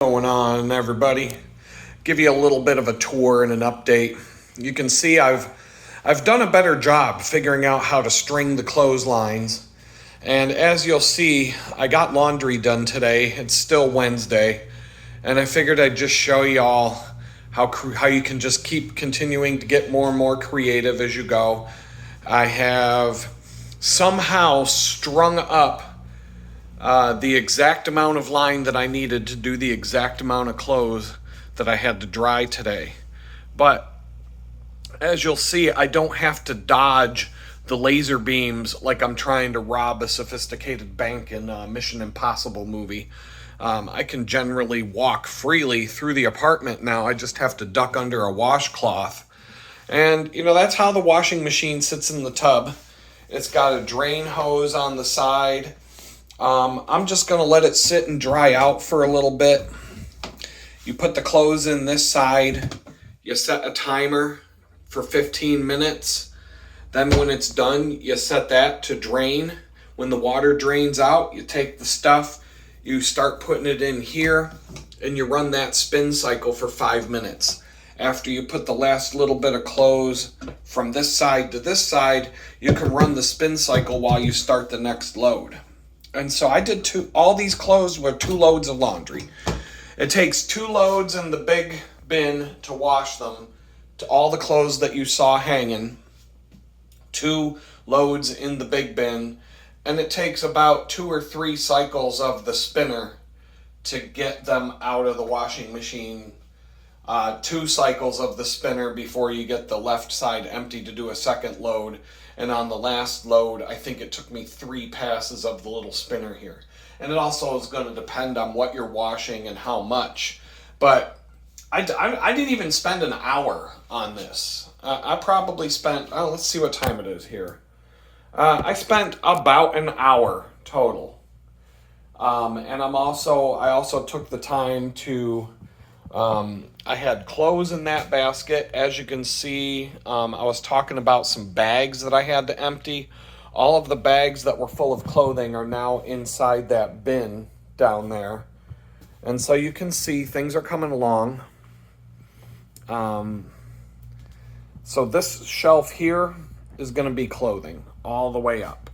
Going on, everybody? Give you a little bit of a tour and an update. You can see I've done a better job figuring out how to string the clotheslines. And as you'll see, I got laundry done today. It's still Wednesday, and I figured I'd just show y'all how you can just keep continuing to get more and more creative as you go. I have somehow strung up the exact amount of line that I needed to do the exact amount of clothes that I had to dry today. But as you'll see, I don't have to dodge the laser beams like I'm trying to rob a sophisticated bank in a Mission Impossible movie. I can generally walk freely through the apartment now. I just have to duck under a washcloth. And, that's how the washing machine sits in the tub. It's got a drain hose on the side. I'm just going to let it sit and dry out for a little bit. You put the clothes in this side. You set a timer for 15 minutes. Then when it's done, you set that to drain. When the water drains out, you take the stuff, you start putting it in here, and you run that spin cycle for 5 minutes. After you put the last little bit of clothes from this side to this side, you can run the spin cycle while you start the next load. And so I did all these clothes were 2 loads of laundry. It takes 2 loads in the big bin to wash them, to all the clothes that you saw hanging, 2 loads in the big bin, and it takes about 2 or 3 cycles of the spinner to get them out of the washing machine. 2 cycles of the spinner before you get the left side empty to do a second load. And on the last load, I think it took me 3 passes of the little spinner here. And it also is going to depend on what you're washing and how much. But I didn't even spend an hour on this. I probably spent, let's see what time it is here. I spent about an hour total. And I also took the time to, I had clothes in that basket. As you can see, I was talking about some bags that I had to empty. All of the bags that were full of clothing are now inside that bin down there. And so you can see things are coming along. So this shelf here is going to be clothing all the way up.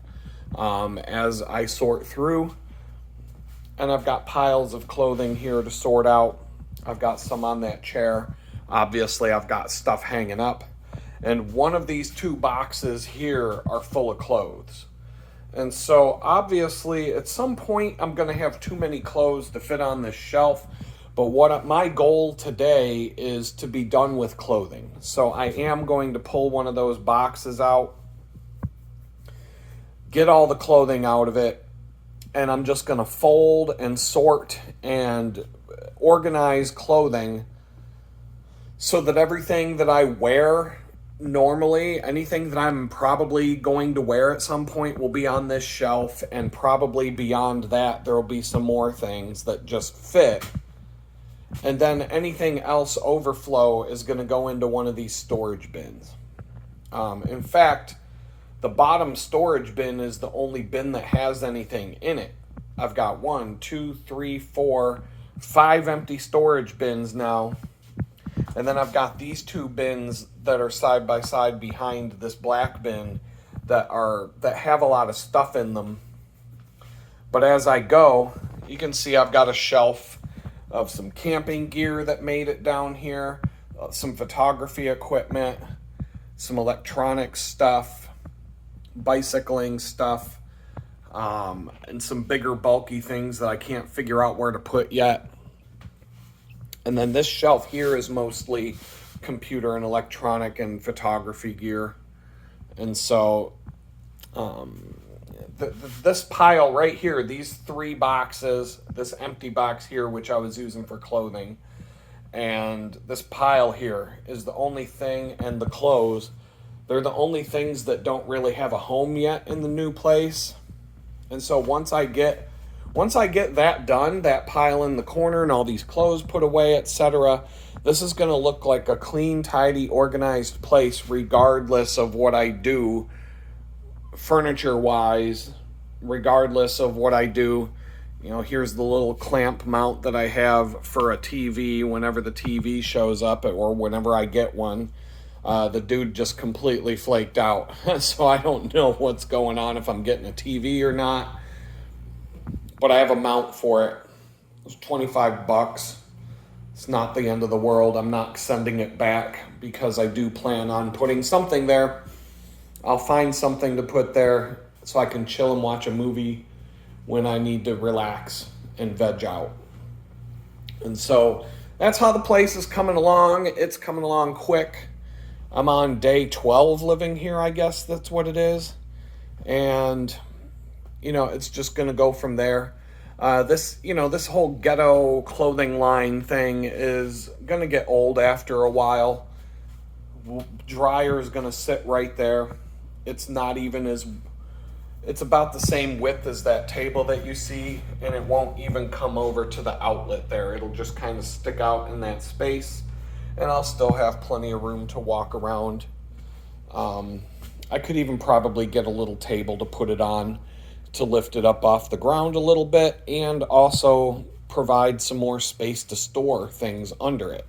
As I sort through, and I've got piles of clothing here to sort out. I've got some on that chair. Obviously, I've got stuff hanging up. And one of these 2 boxes here are full of clothes. And so, obviously, at some point, I'm going to have too many clothes to fit on this shelf. But my goal today is to be done with clothing. So I am going to pull one of those boxes out, get all the clothing out of it, and I'm just going to fold and sort and organize clothing so that everything that I wear normally, anything that I'm probably going to wear at some point, will be on this shelf, and probably beyond that there will be some more things that just fit, and then anything else overflow is going to go into one of these storage bins. In fact, the bottom storage bin is the only bin that has anything in it. I've got 1, 2, 3, 4, 5 empty storage bins now. And then I've got these 2 bins that are side by side behind this black bin that have a lot of stuff in them. But as I go, you can see I've got a shelf of some camping gear that made it down here, some photography equipment, some electronic stuff, bicycling stuff, and some bigger bulky things that I can't figure out where to put yet. And then this shelf here is mostly computer and electronic and photography gear. And so this pile right here, these 3 boxes, this empty box here, which I was using for clothing, and this pile here is the only thing, and the clothes, they're the only things that don't really have a home yet in the new place. And so once I get that done, that pile in the corner and all these clothes put away, etc., this is going to look like a clean, tidy, organized place regardless of what I do furniture-wise, regardless of what I do Here's the little clamp mount that I have for a TV whenever the TV shows up or whenever I get one. The dude just completely flaked out. So I don't know what's going on, if I'm getting a TV or not. But I have a mount for it. It was $25. It's not the end of the world. I'm not sending it back because I do plan on putting something there. I'll find something to put there so I can chill and watch a movie when I need to relax and veg out. And so that's how the place is coming along. It's coming along quick. I'm on day 12 living here, I guess that's what it is. And, it's just going to go from there. This whole ghetto clothing line thing is going to get old after a while. Dryer is going to sit right there. It's about the same width as that table that you see, and it won't even come over to the outlet there. It'll just kind of stick out in that space, and I'll still have plenty of room to walk around. I could even probably get a little table to put it on to lift it up off the ground a little bit, and also provide some more space to store things under it.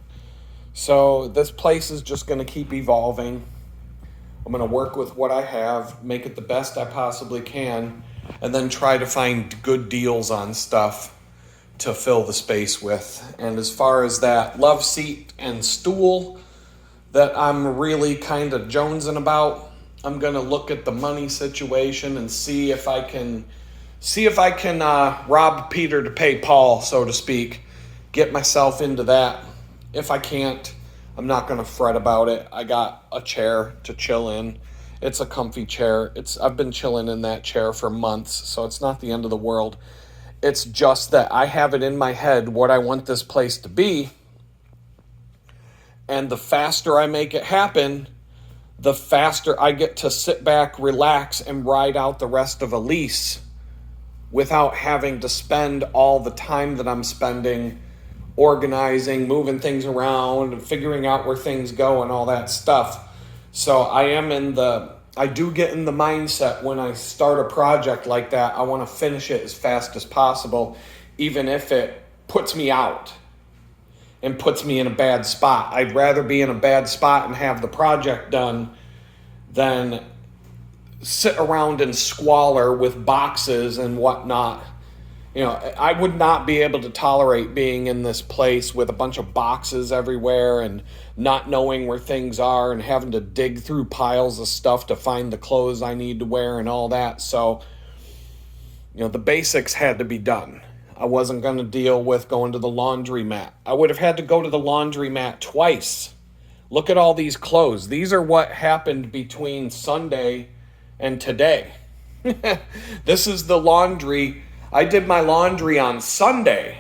So this place is just going to keep evolving. I'm going to work with what I have, make it the best I possibly can, and then try to find good deals on stuff to fill the space with. And as far as that love seat and stool that I'm really kind of jonesing about, I'm going to look at the money situation and see if I can rob Peter to pay Paul, so to speak, get myself into that. If I can't, I'm not going to fret about it. I got a chair to chill in. It's a comfy chair. I've been chilling in that chair for months, so it's not the end of the world. It's just that I have it in my head what I want this place to be. And the faster I make it happen, the faster I get to sit back, relax, and ride out the rest of a lease without having to spend all the time that I'm spending organizing, moving things around, and figuring out where things go and all that stuff. So I do get in the mindset when I start a project like that, I want to finish it as fast as possible, even if it puts me out and puts me in a bad spot. I'd rather be in a bad spot and have the project done than sit around and squalor with boxes and whatnot. I would not be able to tolerate being in this place with a bunch of boxes everywhere and not knowing where things are and having to dig through piles of stuff to find the clothes I need to wear and all that. So, the basics had to be done. I wasn't going to deal with going to the laundromat. I would have had to go to the laundromat twice. Look at all these clothes. These are what happened between Sunday and today. This is the laundry. I did my laundry on Sunday.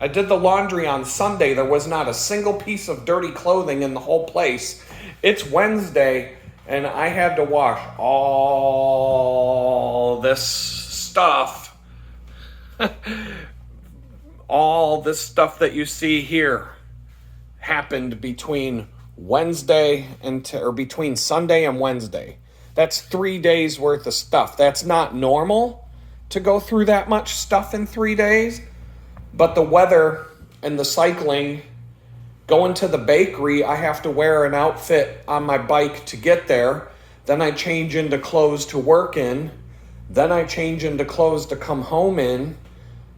There was not a single piece of dirty clothing in the whole place. It's Wednesday, and I had to wash all this stuff. All this stuff that you see here happened between between Sunday and Wednesday. That's 3 days worth of stuff. That's not normal to go through that much stuff in 3 days. But the weather and the cycling, going to the bakery, I have to wear an outfit on my bike to get there. Then I change into clothes to work in. Then I change into clothes to come home in.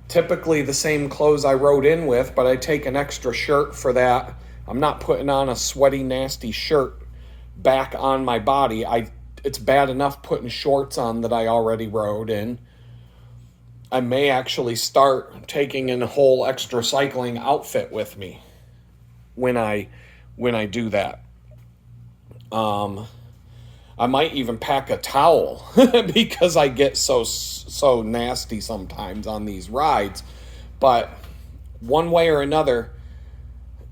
Typically the same clothes I rode in with, but I take an extra shirt for that. I'm not putting on a sweaty, nasty shirt back on my body. It's bad enough putting shorts on that I already rode in. I may actually start taking in a whole extra cycling outfit with me when I do that. I might even pack a towel because I get so nasty sometimes on these rides. But one way or another,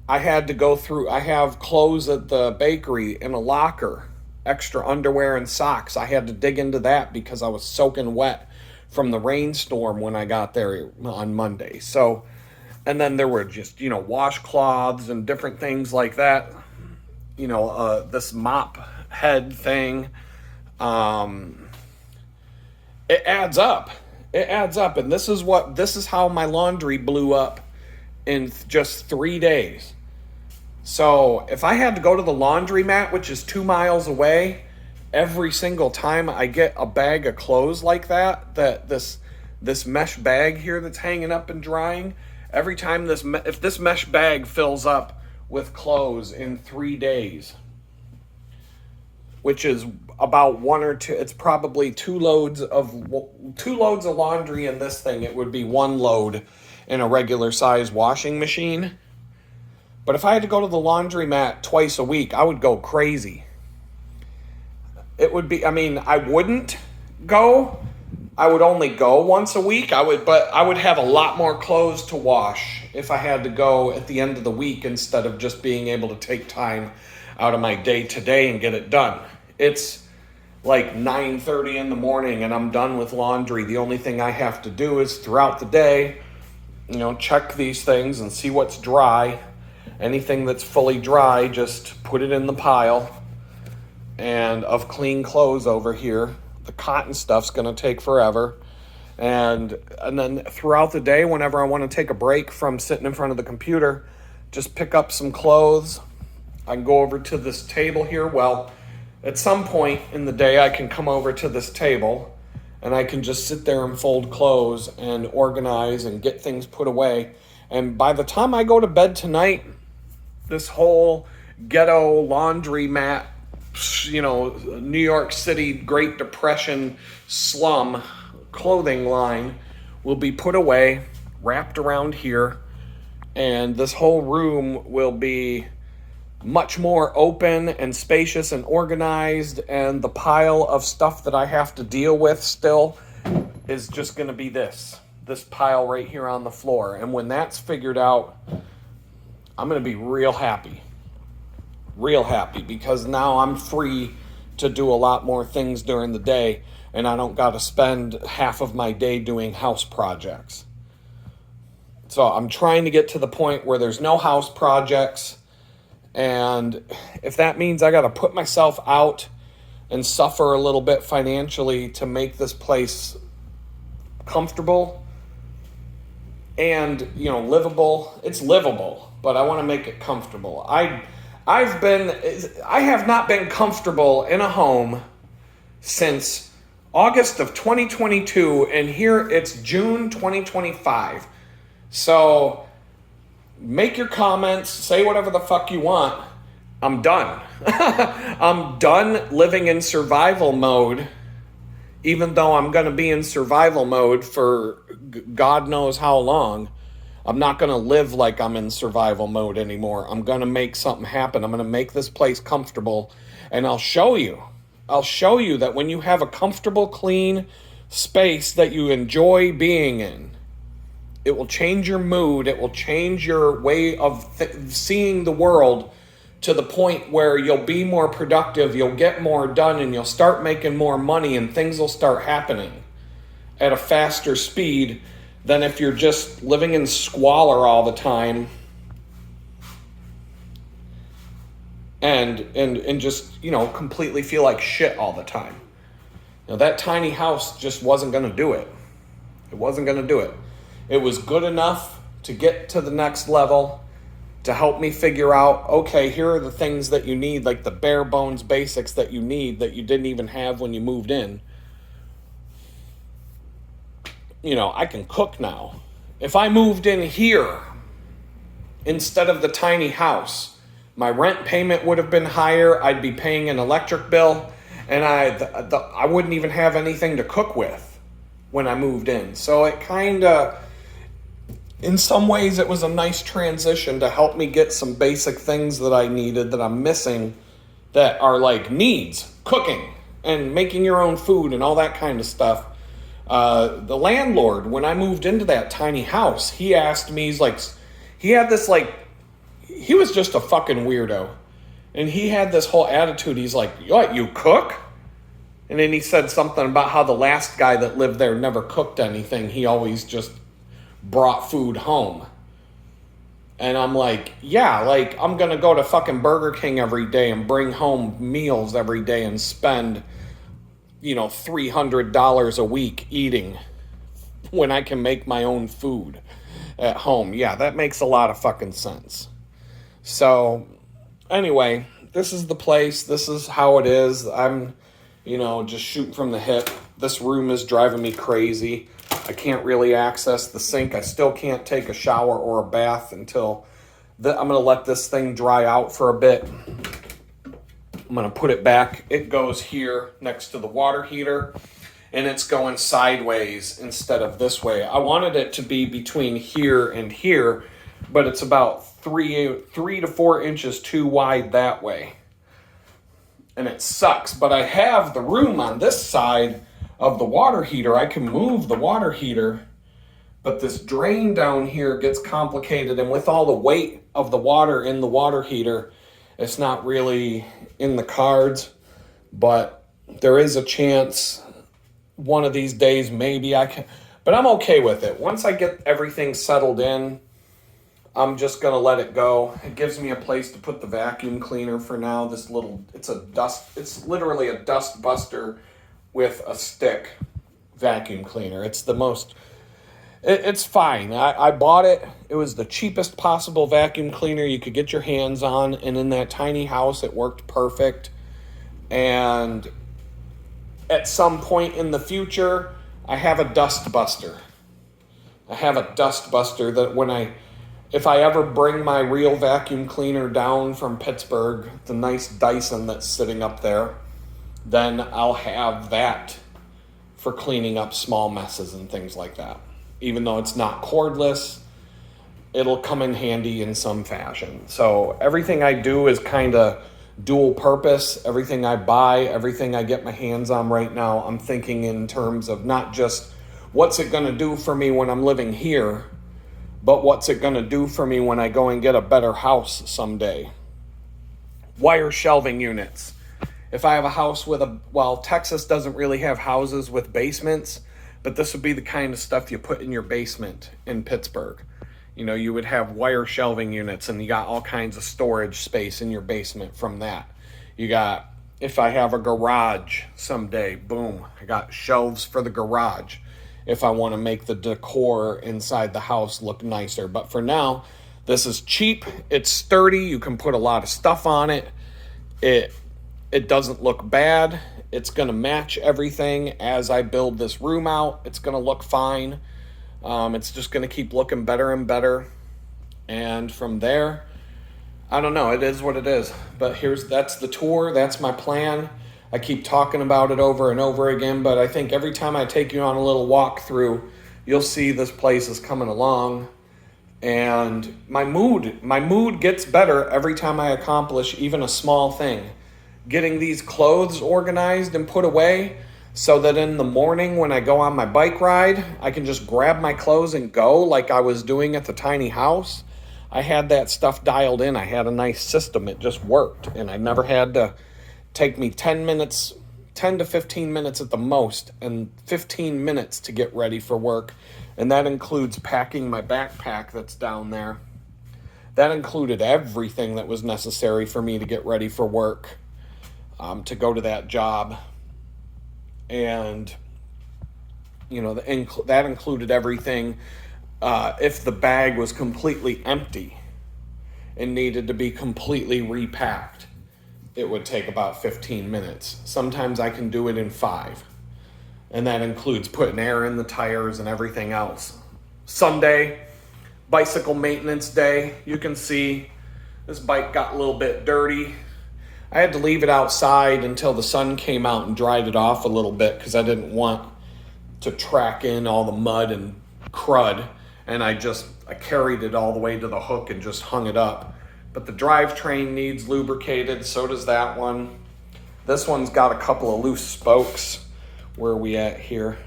I had to go through. I have clothes at the bakery in a locker, extra underwear and socks. I had to dig into that because I was soaking wet from the rainstorm when I got there on Monday. So, and then there were just, washcloths and different things like that. This mop head thing. It adds up. It adds up, and this is how my laundry blew up in just 3 days. So if I had to go to the laundromat, which is 2 miles away, every single time I get a bag of clothes like that this mesh bag here that's hanging up and drying, every time if this mesh bag fills up with clothes in 3 days, which is about one or two, it's probably two loads of laundry in this thing. It would be one load in a regular size washing machine. But if I had to go to the laundromat twice a week, I would go crazy. It would be, I wouldn't go. I would only go once a week. But I would have a lot more clothes to wash if I had to go at the end of the week instead of just being able to take time out of my day to day and get it done. It's like 9:30 in the morning and I'm done with laundry. The only thing I have to do is throughout the day, check these things and see what's dry. Anything that's fully dry, just put it in the pile. And of clean clothes over here, the cotton stuff's going to take forever. And then throughout the day, whenever I want to take a break from sitting in front of the computer, just pick up some clothes. I can go over to this table here. Well, at some point in the day, I can come over to this table and I can just sit there and fold clothes and organize and get things put away. And by the time I go to bed tonight, this whole ghetto laundromat, New York City Great Depression slum clothing line will be put away, wrapped around here, and this whole room will be much more open and spacious and organized, and the pile of stuff that I have to deal with still is just going to be this pile right here on the floor. And when that's figured out, I'm going to be real happy, because now I'm free to do a lot more things during the day, and I don't got to spend half of my day doing house projects. So I'm trying to get to the point where there's no house projects, and if that means I got to put myself out and suffer a little bit financially to make this place comfortable and, livable, it's livable, but I want to make it comfortable. I have not been comfortable in a home since August of 2022, and here it's June 2025. So make your comments, say whatever the fuck you want. I'm done. I'm done living in survival mode, even though I'm going to be in survival mode for God knows how long. I'm not going to live like I'm in survival mode anymore. I'm going to make something happen. I'm going to make this place comfortable, and I'll show you that when you have a comfortable, clean space that you enjoy being in, it will change your mood. It will change your way of seeing the world to the point where you'll be more productive, you'll get more done, and you'll start making more money, and things will start happening at a faster speed than if you're just living in squalor all the time and just, completely feel like shit all the time. That tiny house just wasn't going to do it. It wasn't going to do it. It was good enough to get to the next level, to help me figure out, okay, here are the things that you need, like the bare bones basics that you need that you didn't even have when you moved in. I can cook now. If I moved in here instead of the tiny house, my rent payment would have been higher. I'd be paying an electric bill, and I wouldn't even have anything to cook with when I moved in. So it kind of, in some ways, it was a nice transition to help me get some basic things that I needed that I'm missing, that are like needs, cooking and making your own food and all that kind of stuff. The landlord, when I moved into that tiny house, he asked me, he was just a fucking weirdo. And he had this whole attitude. He's like, what, you cook? And then he said something about how the last guy that lived there never cooked anything. He always just brought food home. And I'm like, yeah, I'm going to go to fucking Burger King every day and bring home meals every day and spend, $300 a week eating when I can make my own food at home. Yeah, that makes a lot of fucking sense. So, anyway, this is the place. This is how it is. I'm, just shooting from the hip. This room is driving me crazy. I can't really access the sink. I still can't take a shower or a bath until I'm going to let this thing dry out for a bit. I'm going to put it back. It goes here next to the water heater, and it's going sideways instead of this way. I wanted it to be between here and here, but it's about 3 to 4 inches too wide that way. And it sucks, but I have the room on this side of the water heater. I can move the water heater, but this drain down here gets complicated, and with all the weight of the water in the water heater, it's not really in the cards, but there is a chance one of these days maybe I can, but I'm okay with it. Once I get everything settled in, I'm just going to let it go. It gives me a place to put the vacuum cleaner for now. It's literally a dust buster with a stick vacuum cleaner. It's it's fine. I bought it. It was the cheapest possible vacuum cleaner you could get your hands on. And in that tiny house, it worked perfect. And at some point in the future, I have a dust buster. That if I ever bring my real vacuum cleaner down from Pittsburgh, the nice Dyson that's sitting up there, then I'll have that for cleaning up small messes and things like that. Even though it's not cordless, it'll come in handy in some fashion. So everything I do is kind of dual purpose. Everything I buy, everything I get my hands on right now, I'm thinking in terms of not just what's it going to do for me when I'm living here, but what's it going to do for me when I go and get a better house someday. Wire shelving units. If I have a house Texas doesn't really have houses with basements, but this would be the kind of stuff you put in your basement in Pittsburgh. You would have wire shelving units, and you got all kinds of storage space in your basement from that. If I have a garage someday, boom, I got shelves for the garage if I want to make the decor inside the house look nicer. But for now, this is cheap. It's sturdy. You can put a lot of stuff on it. It doesn't look bad. It's going to match everything as I build this room out. It's going to look fine. It's just going to keep looking better and better. And from there, I don't know. It is what it is. But that's the tour. That's my plan. I keep talking about it over and over again, but I think every time I take you on a little walk through, you'll see this place is coming along. And my mood gets better every time I accomplish even a small thing. Getting these clothes organized and put away so that in the morning when I go on my bike ride, I can just grab my clothes and go like I was doing at the tiny house. I had that stuff dialed in. I had a nice system. It just worked. And I never had to take me 10 to 15 minutes at the most, and 15 minutes to get ready for work. And that includes packing my backpack that's down there. That included everything that was necessary for me to get ready for work, to go to that job. And, that included everything. If the bag was completely empty and needed to be completely repacked, it would take about 15 minutes. Sometimes I can do it in 5. And that includes putting air in the tires and everything else. Sunday, bicycle maintenance day. You can see this bike got a little bit dirty. I had to leave it outside until the sun came out and dried it off a little bit because I didn't want to track in all the mud and crud. And I carried it all the way to the hook and just hung it up. But the drivetrain needs lubricated, so does that one. This one's got a couple of loose spokes. Where are we at here?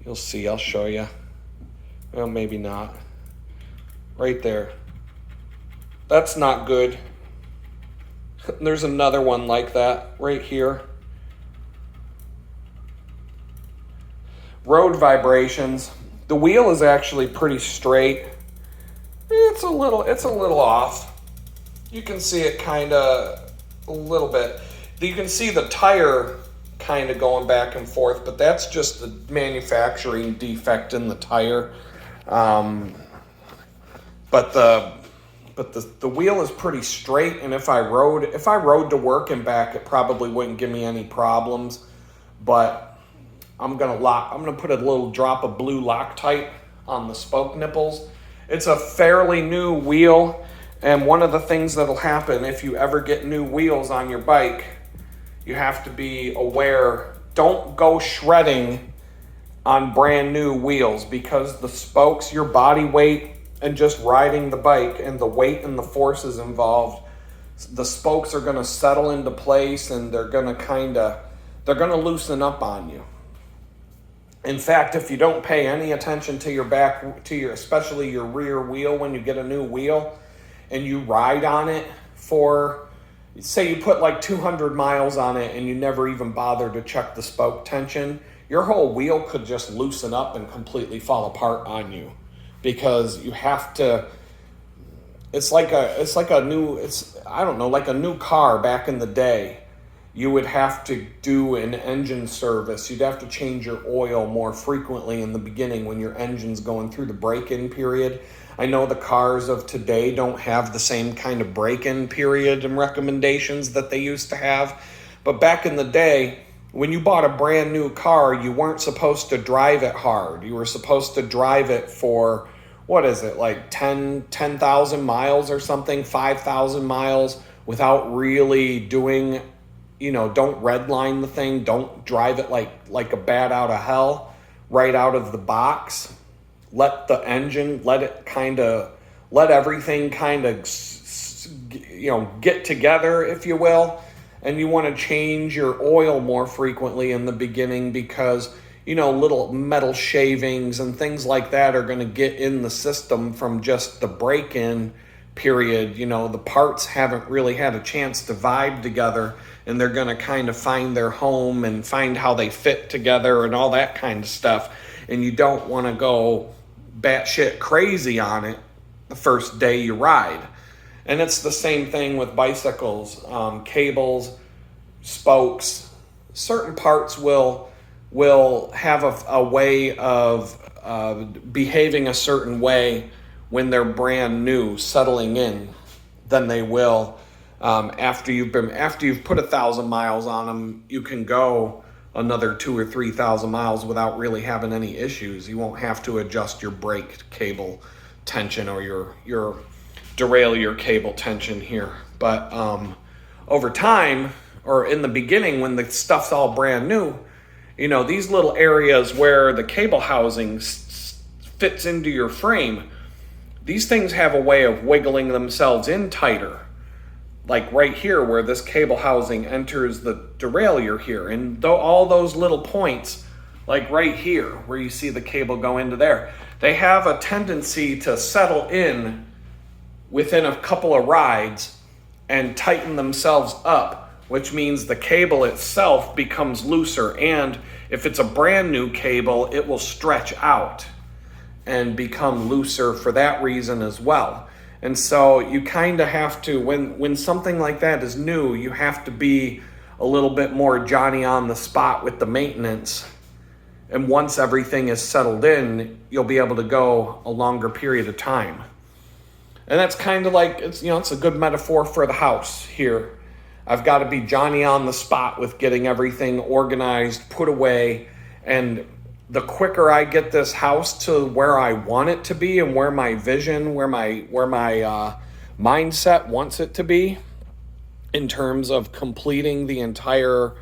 You'll see, I'll show you. Well, maybe not. Right there. That's not good. There's another one like that right here. Road vibrations. The wheel is actually pretty straight. It's a little off. You can see it kind of a little bit. You can see the tire kind of going back and forth, but that's just the manufacturing defect in the tire. But the wheel is pretty straight, and if I rode to work and back, it probably wouldn't give me any problems. But I'm gonna put a little drop of blue Loctite on the spoke nipples. It's a fairly new wheel, and one of the things that'll happen if you ever get new wheels on your bike, you have to be aware, don't go shredding on brand new wheels, because the spokes, your body weight, and just riding the bike and the weight and the forces involved, the spokes are going to settle into place, and they're going to loosen up on you. In fact, if you don't pay any attention to your back, especially your rear wheel when you get a new wheel, and you ride on it for, say you put like 200 miles on it and you never even bother to check the spoke tension, your whole wheel could just loosen up and completely fall apart on you, because you have to, like a new car back in the day. You would have to do an engine service. You'd have to change your oil more frequently in the beginning when your engine's going through the break-in period. I know the cars of today don't have the same kind of break-in period and recommendations that they used to have. But back in the day, when you bought a brand new car, you weren't supposed to drive it hard. You were supposed to drive it for, what is it, like 10,000 miles or something, 5,000 miles, without really doing, don't redline the thing. Don't drive it like a bat out of hell right out of the box. Let the engine, let everything kind of, get together, if you will. And you want to change your oil more frequently in the beginning, because, little metal shavings and things like that are going to get in the system from just the break-in period. The parts haven't really had a chance to vibe together, and they're going to kind of find their home and find how they fit together and all that kind of stuff. And you don't want to go batshit crazy on it the first day you ride. And it's the same thing with bicycles, cables, spokes. Certain parts will have a way of behaving a certain way when they're brand new, settling in, than they will after you've put 1,000 miles on them. You can go another 2,000 or 3,000 miles without really having any issues. You won't have to adjust your brake cable tension or your derailleur cable tension here. But over time, or in the beginning when the stuff's all brand new, these little areas where the cable housing fits into your frame, these things have a way of wiggling themselves in tighter. Like right here where this cable housing enters the derailleur here. And all those little points, like right here where you see the cable go into there, they have a tendency to settle in within a couple of rides and tighten themselves up, which means the cable itself becomes looser. And if it's a brand new cable, it will stretch out and become looser for that reason as well. And so you kind of have to, when something like that is new, you have to be a little bit more Johnny on the spot with the maintenance. And once everything is settled in, you'll be able to go a longer period of time. And that's kind of like, it's a good metaphor for the house here. I've got to be Johnny on the spot with getting everything organized, put away, and the quicker I get this house to where I want it to be and where my vision, where my mindset wants it to be in terms of completing the entire,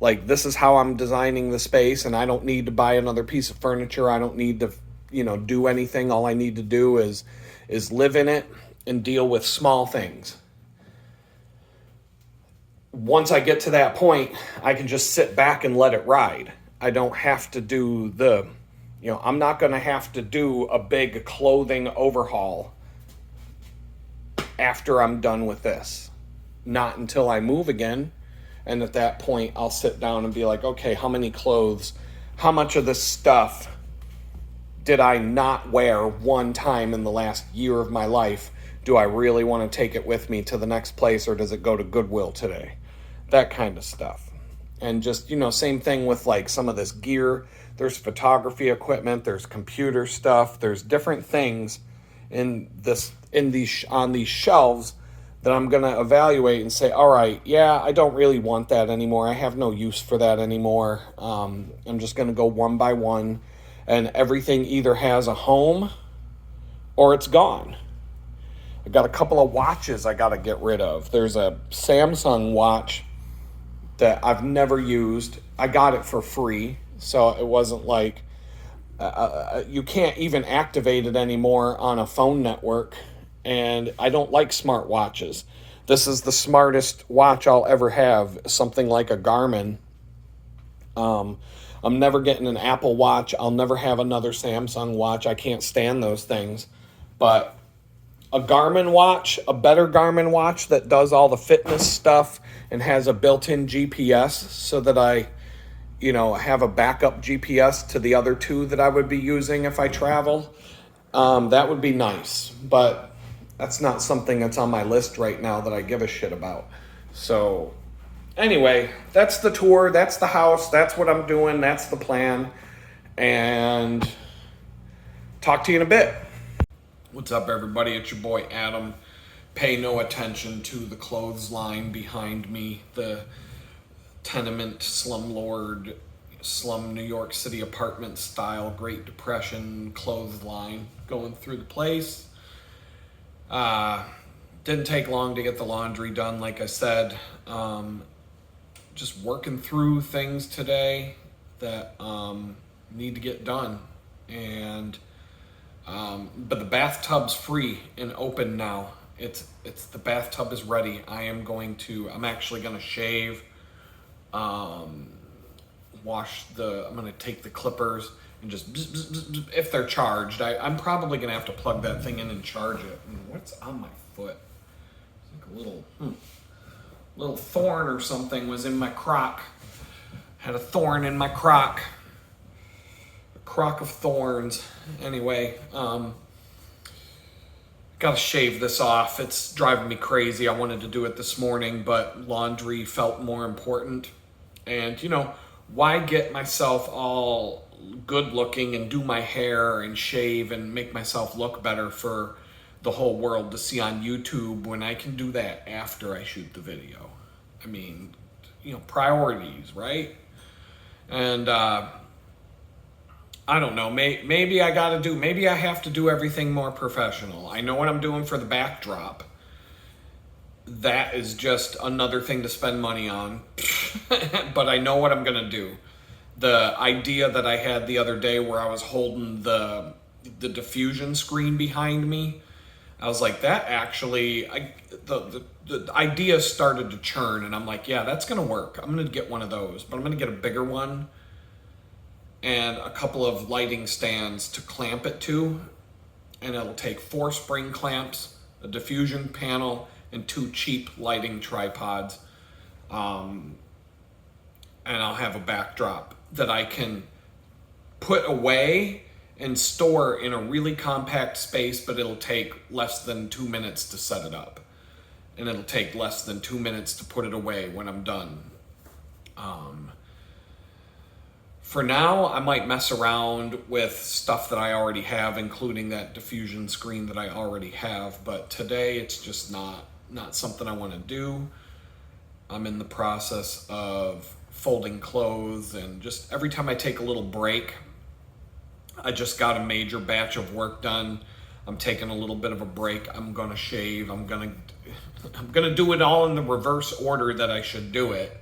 this is how I'm designing the space, and I don't need to buy another piece of furniture. I don't need to, do anything. All I need to do is live in it and deal with small things. Once I get to that point, I can just sit back and let it ride. I don't have to do I'm not going to have to do a big clothing overhaul after I'm done with this. Not until I move again. And at that point, I'll sit down and be like, okay, how many clothes, how much of this stuff did I not wear one time in the last year of my life? Do I really want to take it with me to the next place, or does it go to Goodwill today? That kind of stuff. And just, same thing with like some of this gear. There's photography equipment, there's computer stuff, there's different things on these shelves that I'm going to evaluate and say, all right, yeah, I don't really want that anymore. I have no use for that anymore. I'm just going to go one by one, and everything either has a home or it's gone. I got a couple of watches I got to get rid of. There's a Samsung watch that I've never used. I got it for free, so it wasn't like you can't even activate it anymore on a phone network. And I don't like smart watches. This is the smartest watch I'll ever have, something like a Garmin. I'm never getting an Apple Watch. I'll never have another Samsung watch. I can't stand those things. But a Garmin watch, a better Garmin watch that does all the fitness stuff and has a built-in GPS so that I, have a backup GPS to the other two that I would be using if I travel. That would be nice. But that's not something that's on my list right now that I give a shit about. So anyway, that's the tour, that's the house, that's what I'm doing, that's the plan. And talk to you in a bit. What's up, everybody? It's your boy Adam. Pay no attention to the clothesline behind me, the tenement slumlord, slum New York City apartment style Great Depression clothesline going through the place. Didn't take long to get the laundry done, like I said. Just working through things today that need to get done. And but the bathtub's free and open now. It's the bathtub is ready. I'm actually gonna shave, wash I'm gonna take the clippers and just if they're charged. I'm probably gonna have to plug that thing in and charge it. What's on my foot? It's like a little thorn or something was in my crock. Had a thorn in my crock. A crock of thorns. Anyway, gotta shave this off. It's driving me crazy. I wanted to do it this morning, but laundry felt more important. And why get myself all good looking and do my hair and shave and make myself look better for the whole world to see on YouTube when I can do that after I shoot the video? I mean, priorities, right? And I don't know, maybe I have to do everything more professional. I know what I'm doing for the backdrop. That is just another thing to spend money on. But I know what I'm gonna do. The idea that I had the other day where I was holding the diffusion screen behind me, I was like, that actually, the idea started to churn, and I'm like, yeah, that's gonna work. I'm gonna get one of those, but I'm gonna get a bigger one and a couple of lighting stands to clamp it to, and it'll take 4 spring clamps, a diffusion panel, and 2 cheap lighting tripods. And I'll have a backdrop that I can put away and store in a really compact space, but it'll take less than 2 minutes to set it up. And it'll take less than 2 minutes to put it away when I'm done. For now, I might mess around with stuff that I already have, including that diffusion screen that I already have. But today, it's just not something I want to do. I'm in the process of folding clothes, and just every time I take a little break, I just got a major batch of work done. I'm taking a little bit of a break. I'm gonna shave. I'm gonna do it all in the reverse order that I should do it.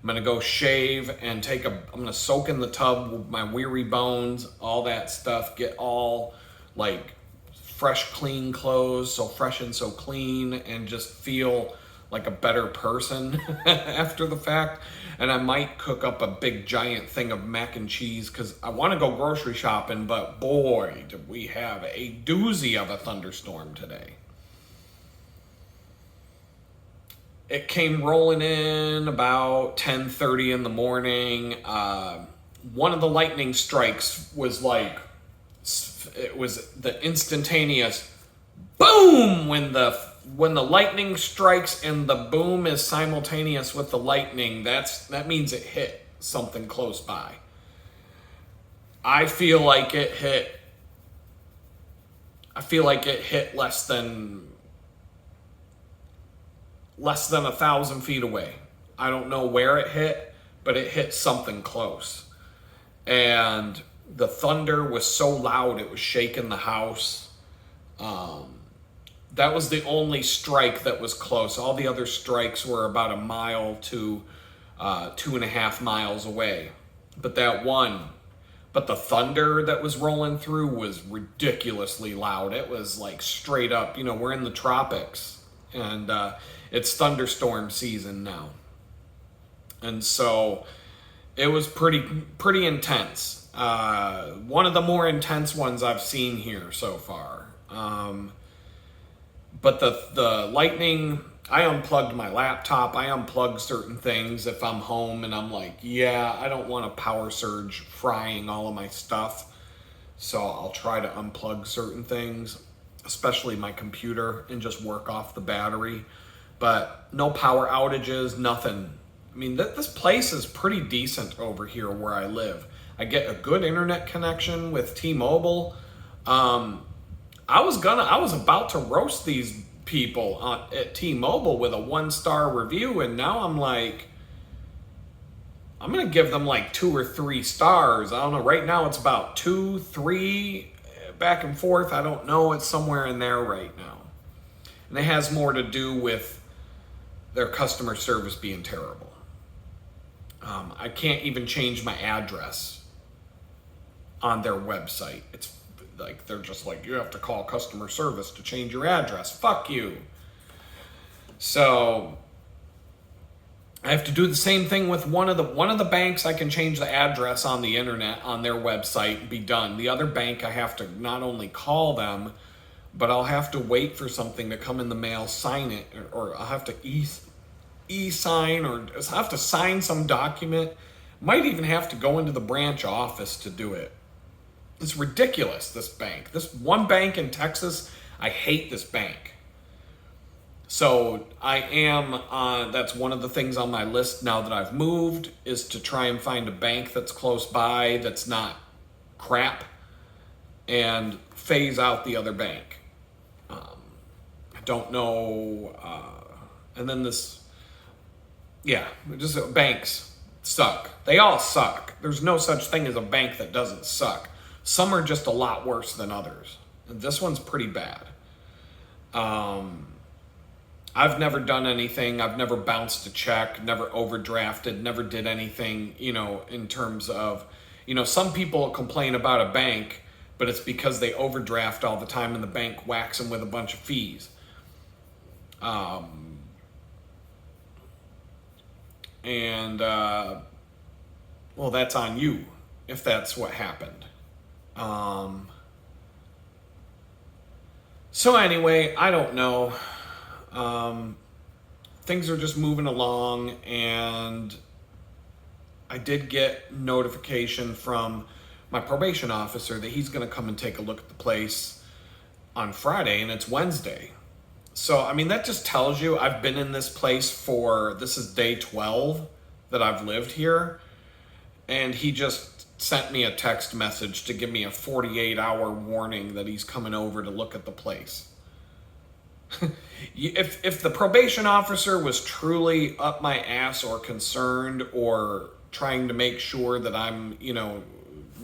I'm gonna go shave and I'm gonna soak in the tub with my weary bones, all that stuff, get all like fresh, clean clothes, so fresh and so clean, and just feel like a better person after the fact. And I might cook up a big giant thing of mac and cheese because I want to go grocery shopping, but boy, did we have a doozy of a thunderstorm today. It came rolling in about 10:30 in the morning. One of the lightning strikes was it was the instantaneous boom when the when the lightning strikes and the boom is simultaneous with the lightning, that means it hit something close by. I feel like it hit less than 1,000 feet away. I don't know where it hit, but it hit something close. And the thunder was so loud it was shaking the house. That was the only strike that was close. All the other strikes were about a mile to 2.5 miles away. But the thunder that was rolling through was ridiculously loud. It was like straight up, we're in the tropics, and it's thunderstorm season now. And so it was pretty intense. One of the more intense ones I've seen here so far. But the lightning, I unplugged my laptop. I unplugged certain things if I'm home and I'm like, yeah, I don't want a power surge frying all of my stuff. So I'll try to unplug certain things, especially my computer, and just work off the battery. But no power outages, nothing. I mean, this place is pretty decent over here where I live. I get a good internet connection with T-Mobile. I was about to roast these people at T-Mobile with a 1-star review, and now I'm like, I'm gonna give them like 2 or 3 stars. I don't know. Right now it's about 2, 3, back and forth. I don't know. It's somewhere in there right now, and it has more to do with their customer service being terrible. I can't even change my address on their website. It's like they're just like, you have to call customer service to change your address. Fuck you. So I have to do the same thing with one of the banks. I can change the address on the internet on their website and be done. The other bank, I have to not only call them, but I'll have to wait for something to come in the mail, sign it, or I'll have to e-sign, or I'll have to sign some document. Might even have to go into the branch office to do it. It's ridiculous, this bank. This one bank in Texas, I hate this bank. So that's one of the things on my list now that I've moved, is to try and find a bank that's close by that's not crap, and phase out the other bank. I don't know. And then just banks suck. They all suck. There's no such thing as a bank that doesn't suck. Some are just a lot worse than others. And this one's pretty bad. I've never done anything. I've never bounced a check, never overdrafted, never did anything, in terms of, some people complain about a bank, but it's because they overdraft all the time and the bank whacks them with a bunch of fees. Well, that's on you if that's what happened. So anyway, I don't know. Things are just moving along, and I did get notification from my probation officer that he's going to come and take a look at the place on Friday, and it's Wednesday. So, I mean, that just tells you I've been in this place this is day 12 that I've lived here, and he just sent me a text message to give me a 48-hour warning that he's coming over to look at the place. If the probation officer was truly up my ass or concerned or trying to make sure that I'm,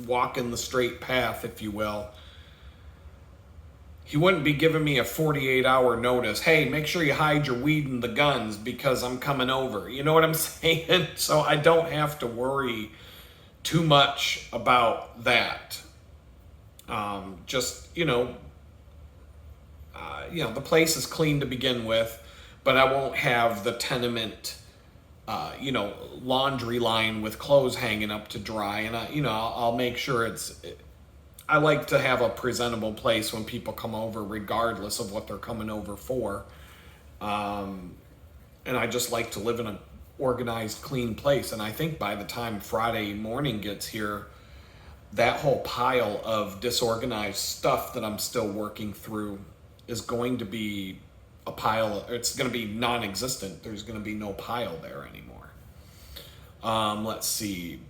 walking the straight path, if you will, he wouldn't be giving me a 48-hour notice. Hey, make sure you hide your weed and the guns because I'm coming over. You know what I'm saying? So I don't have to worry too much about that. The place is clean to begin with, but I won't have the tenement, laundry line with clothes hanging up to dry. And I'll make sure I like to have a presentable place when people come over, regardless of what they're coming over for. And I just like to live in an organized, clean place. And I think by the time Friday morning gets here, that whole pile of disorganized stuff that I'm still working through is going to be a pile. It's going to be non-existent. There's going to be no pile there anymore. Let's see.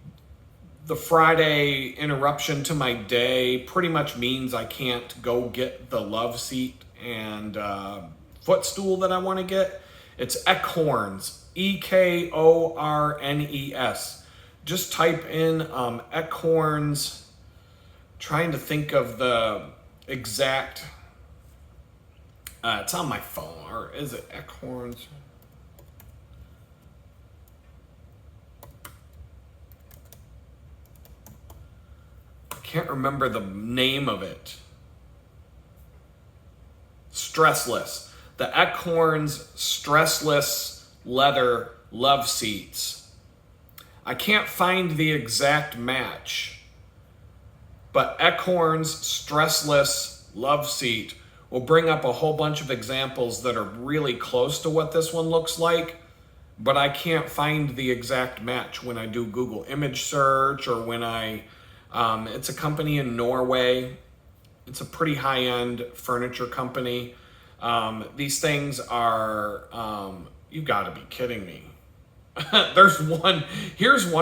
The Friday interruption to my day pretty much means I can't go get the love seat and footstool that I want to get. It's Ekhorns, Ekornes. Just type in Ekhorns. Trying to think of the exact. It's on my phone, or is it Ekhorns? Can't remember the name of it. Stressless. The Ekhorns Stressless Leather Love Seats. I can't find the exact match, but Ekhorns Stressless Love Seat will bring up a whole bunch of examples that are really close to what this one looks like, but I can't find the exact match when I do Google image search or when I it's a company in Norway. It's a pretty high-end furniture company. These things are, you gotta be kidding me. Here's one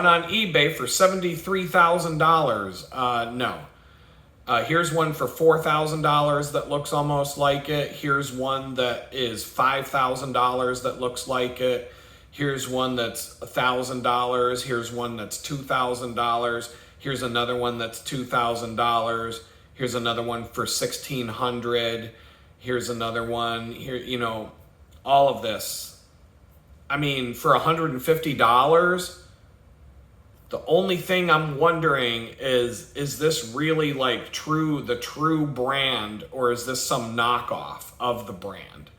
on eBay for $73,000. No. Here's one for $4,000 that looks almost like it. Here's one that is $5,000 that looks like it. Here's one that's $1,000. Here's one that's $2,000. Here's another one that's $2,000. Here's another one for $1,600. Here's another one here, all of this. I mean, for $150, the only thing I'm wondering is this really like the true brand, or is this some knockoff of the brand?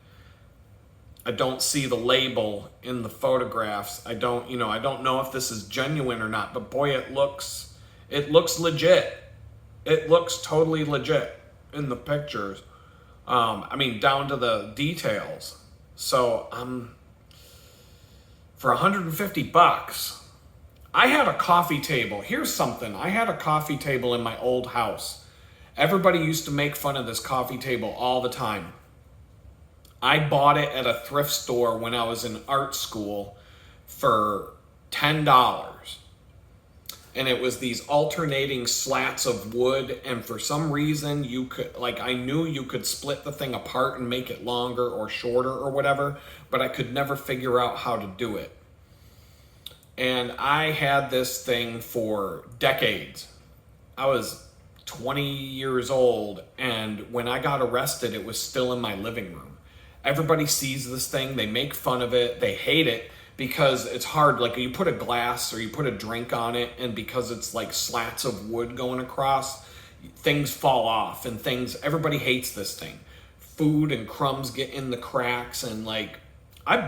I don't see the label in the photographs. I don't know if this is genuine or not, but boy, it looks legit. It looks totally legit in the pictures. Down to the details. So, for $150, I had a coffee table. Here's something. I had a coffee table in my old house. Everybody used to make fun of this coffee table all the time. I bought it at a thrift store when I was in art school for $10. And it was these alternating slats of wood, and for some reason I knew you could split the thing apart and make it longer or shorter or whatever, but I could never figure out how to do it. And I had this thing for decades. I was 20 years old, and when I got arrested, it was still in my living room. Everybody sees this thing, they make fun of it, they hate it, because it's hard. Like, you put a glass or you put a drink on it, and because it's like slats of wood going across, things fall off and everybody hates this thing. Food and crumbs get in the cracks, and I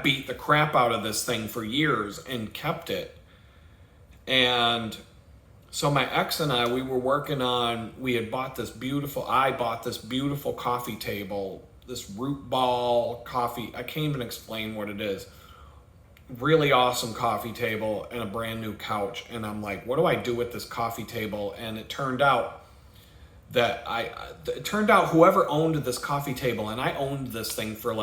beat the crap out of this thing for years and kept it. And so my ex and I, we had bought this beautiful coffee table, this root ball coffee. I can't even explain what it is. Really awesome coffee table and a brand new couch. And I'm like, what do I do with this coffee table? And it turned out whoever owned this coffee table, and I owned this thing for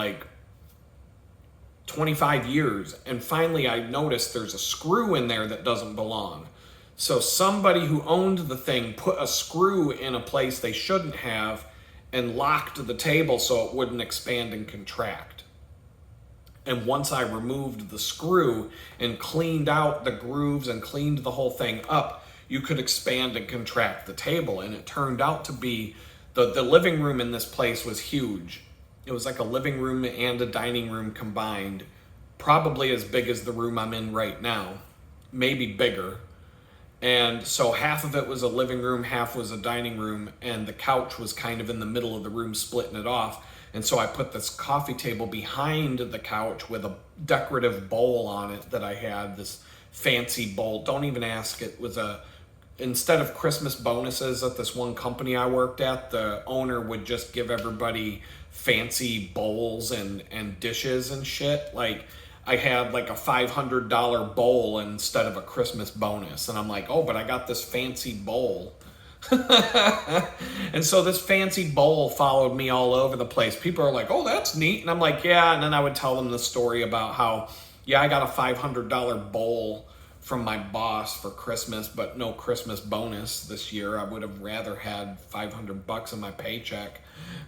25 years. And finally I noticed there's a screw in there that doesn't belong. So somebody who owned the thing put a screw in a place they shouldn't have and locked the table so it wouldn't expand and contract. And once I removed the screw and cleaned out the grooves and cleaned the whole thing up, you could expand and contract the table. And it turned out to be, the living room in this place was huge. It was like a living room and a dining room combined, probably as big as the room I'm in right now, maybe bigger. And so half of it was a living room, half was a dining room, and the couch was kind of in the middle of the room, splitting it off. And so I put this coffee table behind the couch with a decorative bowl on it that I had, this fancy bowl. Don't even ask. It was instead of Christmas bonuses at this one company I worked at, the owner would just give everybody fancy bowls and dishes and shit. I had a $500 bowl instead of a Christmas bonus. And I'm like, oh, but I got this fancy bowl. And so this fancy bowl followed me all over the place. People are like, oh, that's neat. And I'm like, yeah. And then I would tell them the story about how, yeah, I got a $500 bowl from my boss for Christmas, but no Christmas bonus this year. I would have rather had $500 in my paycheck.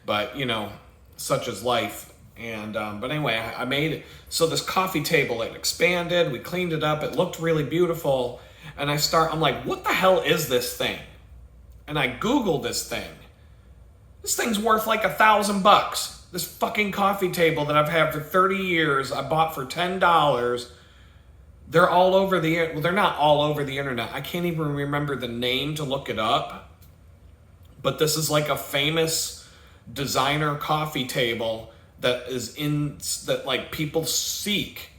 But, you know, such is life. And but anyway, I made it. So this coffee table, it expanded. We cleaned it up. It looked really beautiful. And I'm like, what the hell is this thing? And I Googled this thing. This thing's worth like $1,000. This fucking coffee table that I've had for 30 years, I bought for $10. They're all over well, they're not all over the internet. I can't even remember the name to look it up. But this is like a famous designer coffee table that like people seek.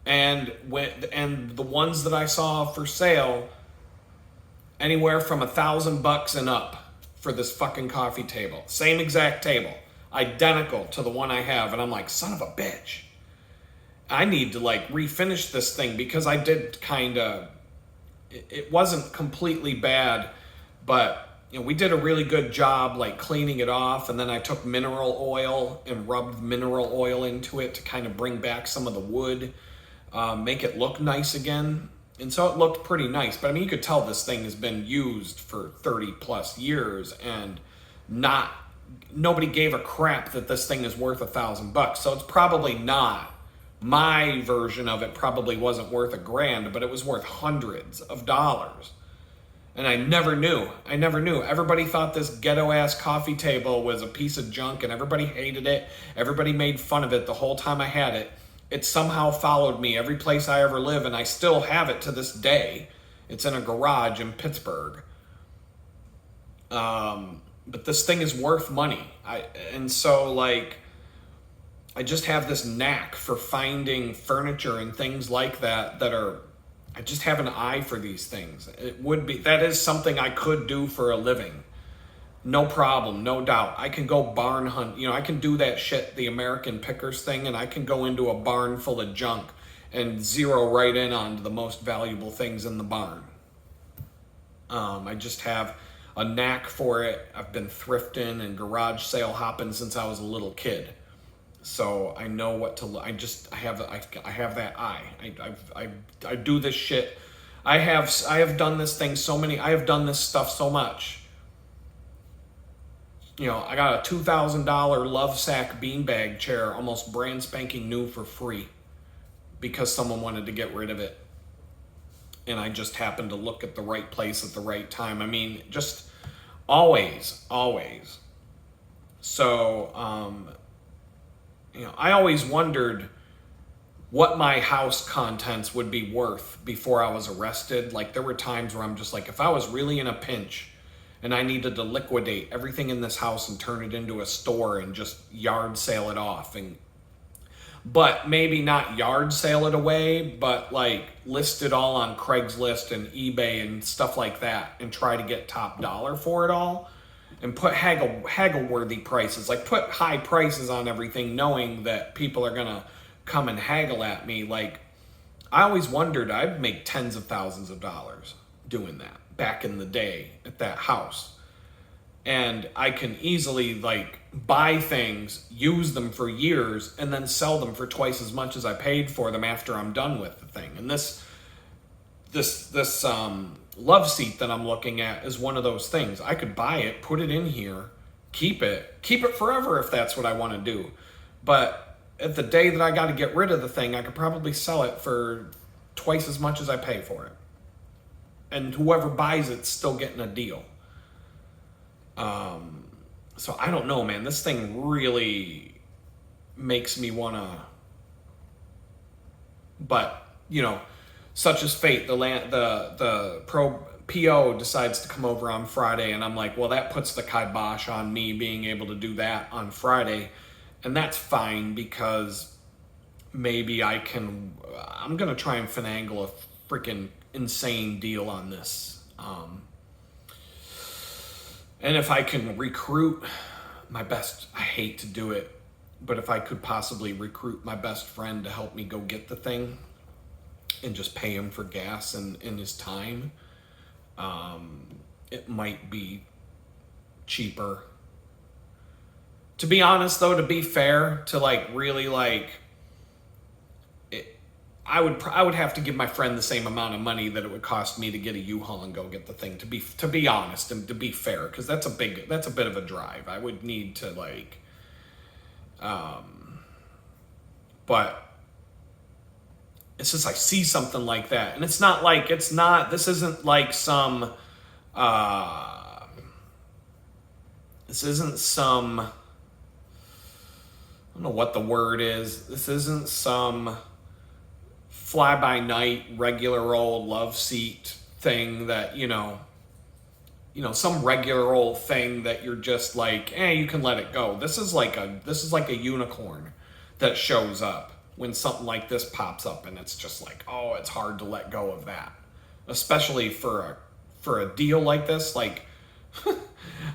And the ones that I saw for sale, anywhere from $1,000 and up for this fucking coffee table. Same exact table, identical to the one I have. And I'm like, son of a bitch. I need to like refinish this thing, because I did it wasn't completely bad, but you know, we did a really good job like cleaning it off. And then I took mineral oil and rubbed mineral oil into it to kind of bring back some of the wood, make it look nice again. And so it looked pretty nice. But I mean, you could tell this thing has been used for 30 plus years, and nobody gave a crap that this thing is worth $1,000. So it's probably not. My version of it probably wasn't worth $1,000, but it was worth hundreds of dollars. And I never knew. Everybody thought this ghetto ass coffee table was a piece of junk, and everybody hated it. Everybody made fun of it the whole time I had it. It somehow followed me every place I ever live, and I still have it to this day. It's in a garage in Pittsburgh. But this thing is worth money. And so like, I just have this knack for finding furniture and things like that I just have an eye for these things. That is something I could do for a living. No problem, no doubt. I can go barn hunt. You know, I can do that shit, the American Pickers thing, and I can go into a barn full of junk and zero right in on the most valuable things in the barn. I just have a knack for it. I've been thrifting and garage sale hopping since I was a little kid. So I know what to look. I have that eye. I do this shit. I have done this thing I have done this stuff so much. You know, I got a $2,000 Lovesac beanbag chair, almost brand spanking new, for free, because someone wanted to get rid of it. And I just happened to look at the right place at the right time. I mean, just always. So, you know, I always wondered what my house contents would be worth before I was arrested. Like, there were times where I'm just like, if I was really in a pinch and I needed to liquidate everything in this house and turn it into a store and just yard sale it off, but maybe not yard sale it away, but like list it all on Craigslist and eBay and stuff like that, and try to get top dollar for it all, and put haggle-worthy prices, like put high prices on everything, knowing that people are gonna come and haggle at me. Like, I always wondered, I'd make tens of thousands of dollars doing that back in the day at that house. And I can easily like buy things, use them for years, and then sell them for twice as much as I paid for them after I'm done with the thing. And this love seat that I'm looking at is one of those things. I could buy it, put it in here, keep it forever if that's what I want to do. But at the day that I got to get rid of the thing, I could probably sell it for twice as much as I pay for it. And whoever buys it's still getting a deal. So I don't know, man. This thing really makes me wanna. But you know, such is fate. The PO decides to come over on Friday, and I'm like, well, that puts the kibosh on me being able to do that on Friday, and that's fine, because maybe I'm gonna try and finagle a freaking insane deal on this. And if I can recruit my best, I hate to do it, but if I could possibly recruit my best friend to help me go get the thing and just pay him for gas and his time, it might be cheaper. To be honest, though, to be fair, to like really like, I would have to give my friend the same amount of money that it would cost me to get a U-Haul and go get the thing. To be honest and to be fair, because that's a bit of a drive. I would need to like, but it's just I see something like that, and this isn't like some, this isn't some, I don't know what the word is. This isn't some fly-by-night, regular old love seat thing that, some regular old thing that you're just like, you can let it go. This is like a unicorn that shows up when something like this pops up, and it's just like, oh, it's hard to let go of that. Especially for a deal like this, like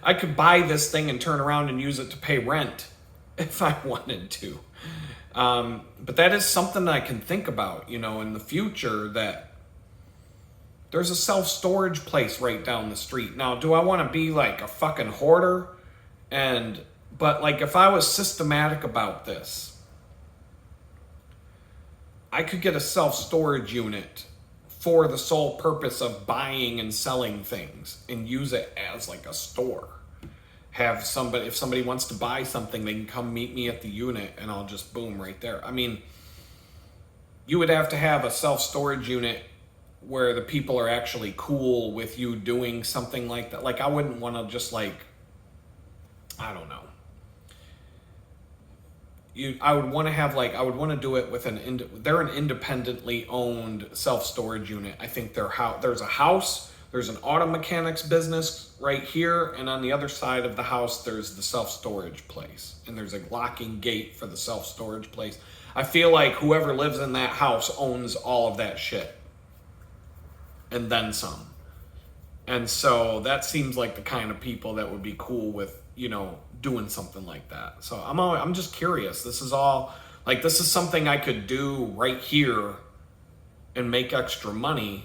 I could buy this thing and turn around and use it to pay rent if I wanted to. But that is something that I can think about, in the future, that there's a self-storage place right down the street. Now, do I want to be like a fucking hoarder? But like, if I was systematic about this, I could get a self-storage unit for the sole purpose of buying and selling things and use it as like a store. If somebody wants to buy something, they can come meet me at the unit and I'll just boom right there. I mean, you would have to have a self-storage unit where the people are actually cool with you doing something like that. Like, I wouldn't want to just like, I don't know. I would want to do it with they're an independently owned self-storage unit. I think there's a house, there's an auto mechanics business right here, and on the other side of the house, there's the self-storage place. And there's a locking gate for the self-storage place. I feel like whoever lives in that house owns all of that shit. And then some. And so that seems like the kind of people that would be cool with, doing something like that. So I'm just curious. This is something I could do right here and make extra money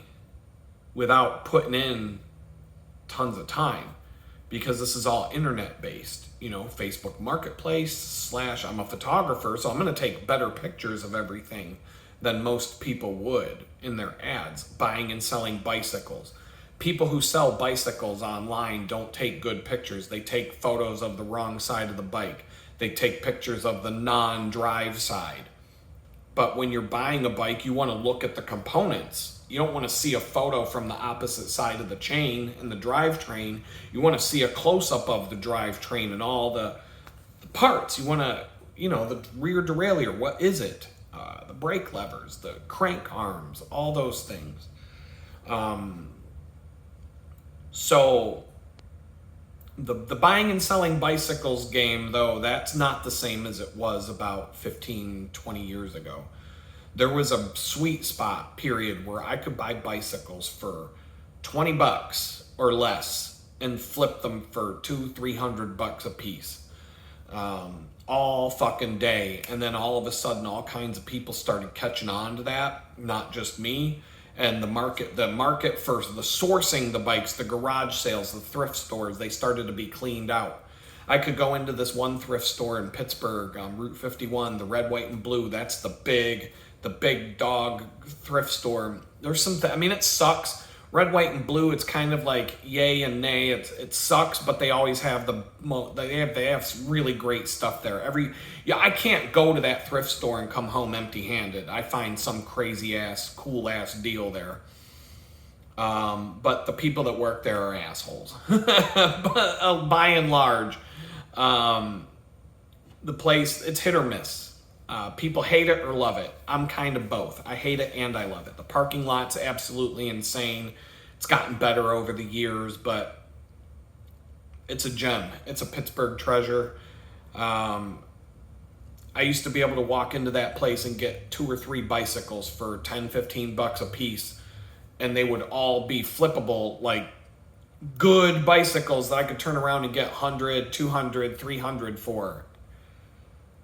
without putting in tons of time, because this is all internet based, Facebook Marketplace / I'm a photographer, so I'm going to take better pictures of everything than most people would in their ads, buying and selling bicycles. People who sell bicycles online don't take good pictures. They take photos of the wrong side of the bike. They take pictures of the non-drive side. But when you're buying a bike, you want to look at the components. You don't want to see a photo from the opposite side of the chain and the drivetrain. You want to see a close-up of the drivetrain and all the parts. You want to, the rear derailleur, what is it? The brake levers, the crank arms, all those things. So the buying and selling bicycles game, though, that's not the same as it was about 15, 20 years ago. There was a sweet spot period where I could buy bicycles for $20 or less and flip them for $200-300 a piece, all fucking day. And then all of a sudden, all kinds of people started catching on to that, not just me. And the market for the sourcing the bikes, the garage sales, the thrift stores, they started to be cleaned out. I could go into this one thrift store in Pittsburgh on Route 51, the red, white, and blue. That's the big dog thrift store. There's it sucks. Red, white, and blue, it's kind of like yay and nay. It sucks, but they always have they have really great stuff there. I can't go to that thrift store and come home empty-handed. I find some crazy ass, cool ass deal there. But the people that work there are assholes. But by and large, the place, it's hit or miss. People hate it or love it. I'm kind of both. I hate it and I love it. The parking lot's absolutely insane. It's gotten better over the years, but it's a gem. It's a Pittsburgh treasure. I used to be able to walk into that place and get 2 or 3 bicycles for $10-15 a piece, and they would all be flippable, like good bicycles that I could turn around and get $100, $200, $300 for.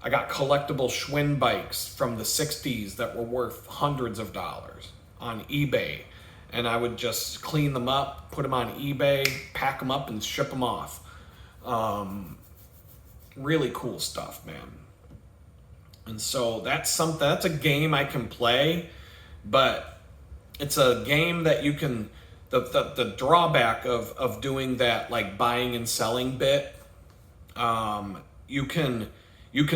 I got collectible Schwinn bikes from the 60s that were worth hundreds of dollars on eBay. and I would just clean them up, put them on eBay, pack them up, and ship them off. Really cool stuff, man. And so that's a game I can play, but it's a game that you can, the drawback of doing that, like buying and selling bit, you can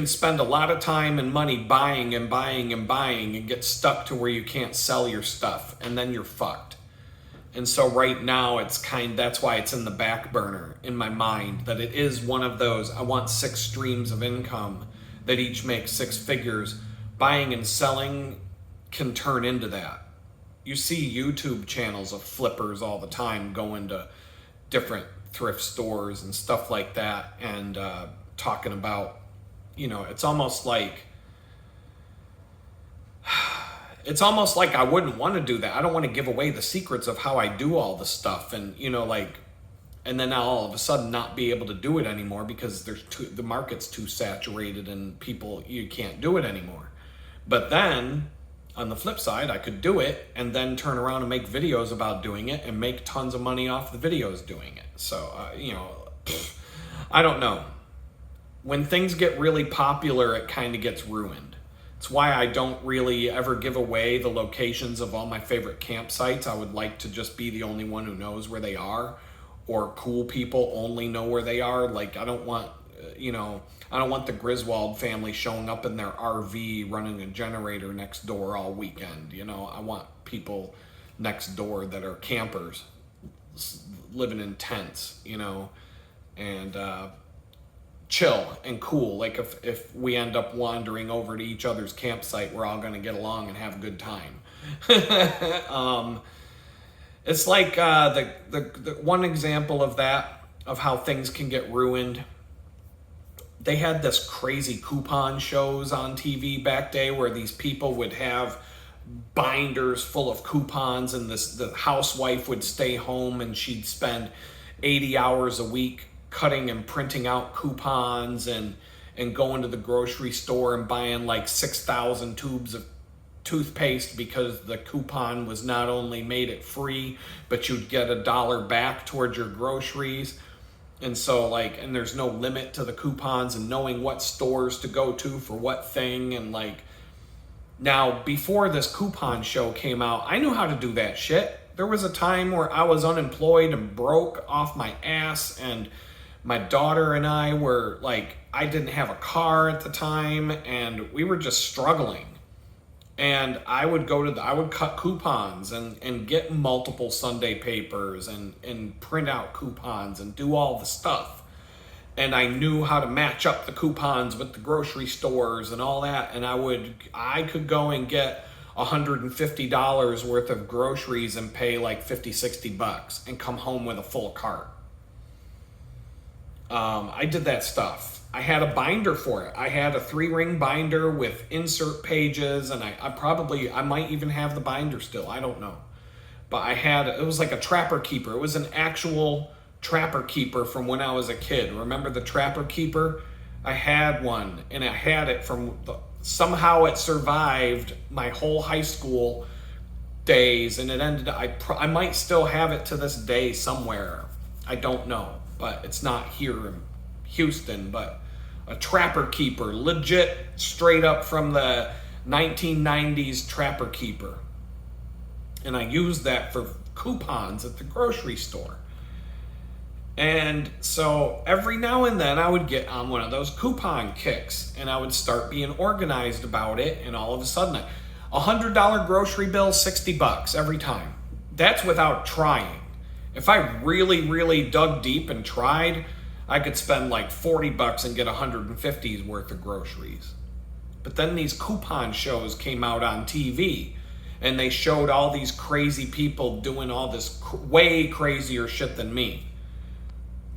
spend a lot of time and money buying and buying and buying and get stuck to where you can't sell your stuff, and then you're fucked. And so right now that's why it's in the back burner in my mind, that it is one of those, I want 6 streams of income that each make 6 figures. Buying and selling can turn into that. You see YouTube channels of flippers all the time going to different thrift stores and stuff like that, and talking about, it's almost like I wouldn't want to do that. I don't want to give away the secrets of how I do all the stuff, and and then I'll all of a sudden not be able to do it anymore because the market's too saturated and you can't do it anymore. But then on the flip side, I could do it and then turn around and make videos about doing it and make tons of money off the videos doing it. So, I don't know. When things get really popular, it kind of gets ruined. It's why I don't really ever give away the locations of all my favorite campsites. I would like to just be the only one who knows where they are, or cool people only know where they are. Like, I don't want, I don't want the Griswold family showing up in their RV running a generator next door all weekend. I want people next door that are campers living in tents, and chill and cool. Like if we end up wandering over to each other's campsite, we're all going to get along and have a good time. It's like the one example of that, of how things can get ruined. They had this crazy coupon shows on TV back day where these people would have binders full of coupons, and the housewife would stay home and she'd spend 80 hours a week cutting and printing out coupons and going to the grocery store and buying like 6,000 tubes of toothpaste because the coupon was not only made it free, but you'd get $1 back towards your groceries. And so and there's no limit to the coupons, and knowing what stores to go to for what thing. And now, before this coupon show came out, I knew how to do that shit. There was a time where I was unemployed and broke off my ass, and my daughter and I were I didn't have a car at the time, and we were just struggling. And I would I would cut coupons and get multiple Sunday papers and print out coupons and do all the stuff. And I knew how to match up the coupons with the grocery stores and all that. And I could go and get $150 worth of groceries and pay like $50-$60 and come home with a full cart. I did that stuff. I had a binder for it. I had a 3-ring binder with insert pages, and I might even have the binder still. I don't know. But it was like a Trapper Keeper. It was an actual Trapper Keeper from when I was a kid. Remember the Trapper Keeper? I had one, and I had it somehow it survived my whole high school days, and it ended up, I might still have it to this day somewhere. I don't know, but it's not here in Houston. But a Trapper Keeper, legit, straight up from the 1990s Trapper Keeper. And I used that for coupons at the grocery store. And so every now and then I would get on one of those coupon kicks, and I would start being organized about it, and all of a sudden $100 grocery bill, $60 every time. That's without trying. If I really, really dug deep and tried, I could spend like $40 and get $150's worth of groceries. But then these coupon shows came out on TV, and they showed all these crazy people doing all this way crazier shit than me.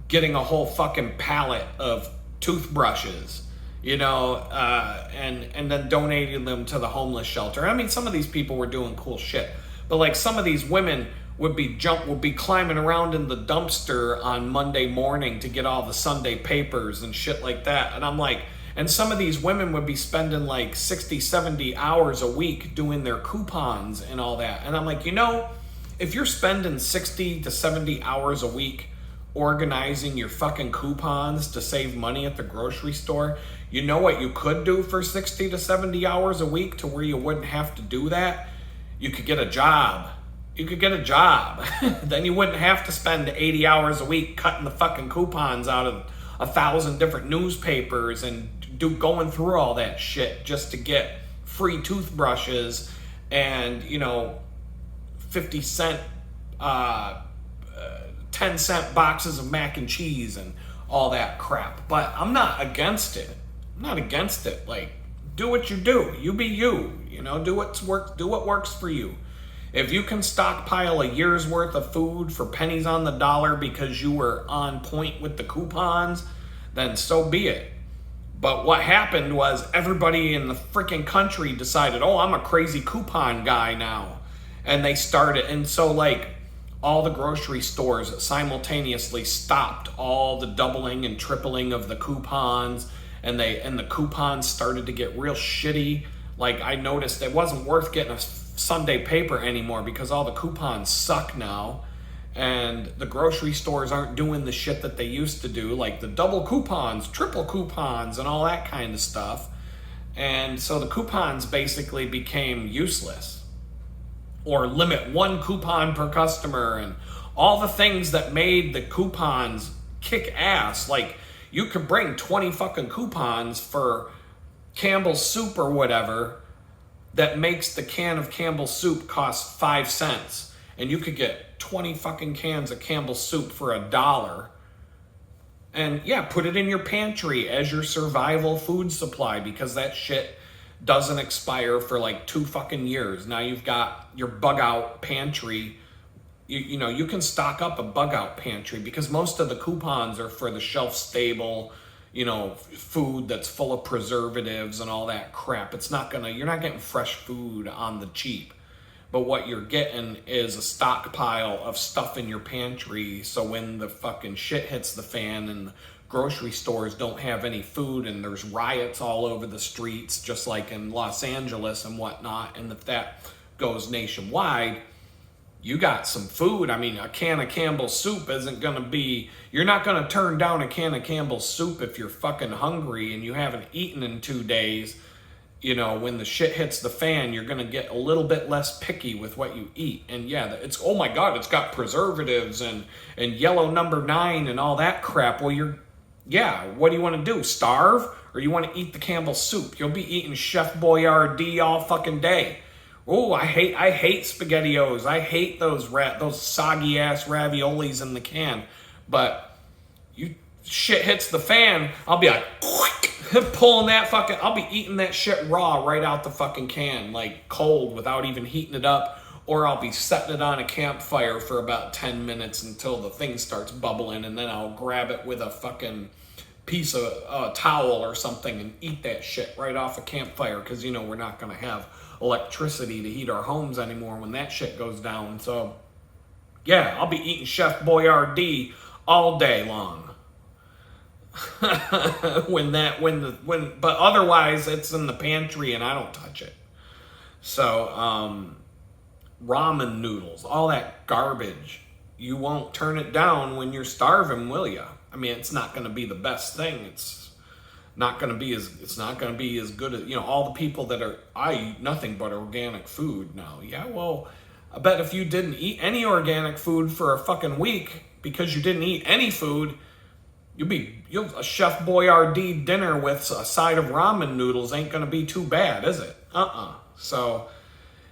Getting a whole fucking pallet of toothbrushes, and then donating them to the homeless shelter. I mean, some of these people were doing cool shit, but some of these women would be climbing around in the dumpster on Monday morning to get all the Sunday papers and shit like that. And I'm like, and some of these women would be spending like 60, 70 hours a week doing their coupons and all that. And I'm like, if you're spending 60 to 70 hours a week organizing your fucking coupons to save money at the grocery store, you know what you could do for 60 to 70 hours a week to where you wouldn't have to do that? You could get a job. You could get a job. Then you wouldn't have to spend 80 hours a week cutting the fucking coupons out of 1,000 different newspapers and going through all that shit just to get free toothbrushes and, 50-cent, 10-cent boxes of mac and cheese and all that crap. But I'm not against it. I'm not against it. Like, do what you do. You be you. Do what works for you. If you can stockpile a year's worth of food for pennies on the dollar because you were on point with the coupons, then so be it. But what happened was everybody in the freaking country decided, oh, I'm a crazy coupon guy now. And they started, and so all the grocery stores simultaneously stopped all the doubling and tripling of the coupons, and the coupons started to get real shitty. Like, I noticed it wasn't worth getting a Sunday paper anymore because all the coupons suck now, and the grocery stores aren't doing the shit that they used to do, like the double coupons, triple coupons, and all that kind of stuff. And so the coupons basically became useless. Or limit one coupon per customer, and all the things that made the coupons kick ass. Like, you could bring 20 fucking coupons for Campbell's soup or whatever that makes the can of Campbell's soup cost 5 cents. And you could get 20 fucking cans of Campbell's soup for $1. And yeah, put it in your pantry as your survival food supply, because that shit doesn't expire for 2 fucking years. Now you've got your bug out pantry. You can stock up a bug out pantry because most of the coupons are for the shelf stable, food that's full of preservatives and all that crap. You're not getting fresh food on the cheap. But what you're getting is a stockpile of stuff in your pantry, so when the fucking shit hits the fan and grocery stores don't have any food and there's riots all over the streets, just like in Los Angeles and whatnot, and if that goes nationwide, you got some food. I mean, a can of Campbell's soup isn't going to be... You're not going to turn down a can of Campbell's soup if you're fucking hungry and you haven't eaten in 2 days. When the shit hits the fan, you're going to get a little bit less picky with what you eat. And yeah, it's, oh my God, it's got preservatives and yellow number 9 and all that crap. Well, what do you want to do? Starve? Or you want to eat the Campbell's soup? You'll be eating Chef Boyardee all fucking day. Oh, I hate SpaghettiOs. I hate those soggy ass raviolis in the can. But shit hits the fan, I'll be like pulling that fucking... I'll be eating that shit raw right out the fucking can, cold, without even heating it up. Or I'll be setting it on a campfire for about 10 minutes until the thing starts bubbling, and then I'll grab it with a fucking piece of towel or something and eat that shit right off a campfire, because we're not going to have electricity to heat our homes anymore when that shit goes down. So yeah, I'll be eating Chef Boyardee all day long. But otherwise it's in the pantry and I don't touch it. So ramen noodles, all that garbage, you won't turn it down when you're starving, will you? I mean, it's not going to be the best thing. It's not going to be as good as, all the people that I eat nothing but organic food now. Yeah, well, I bet if you didn't eat any organic food for a fucking week because you didn't eat any food, you'll a Chef Boyardee dinner with a side of ramen noodles ain't going to be too bad, is it? So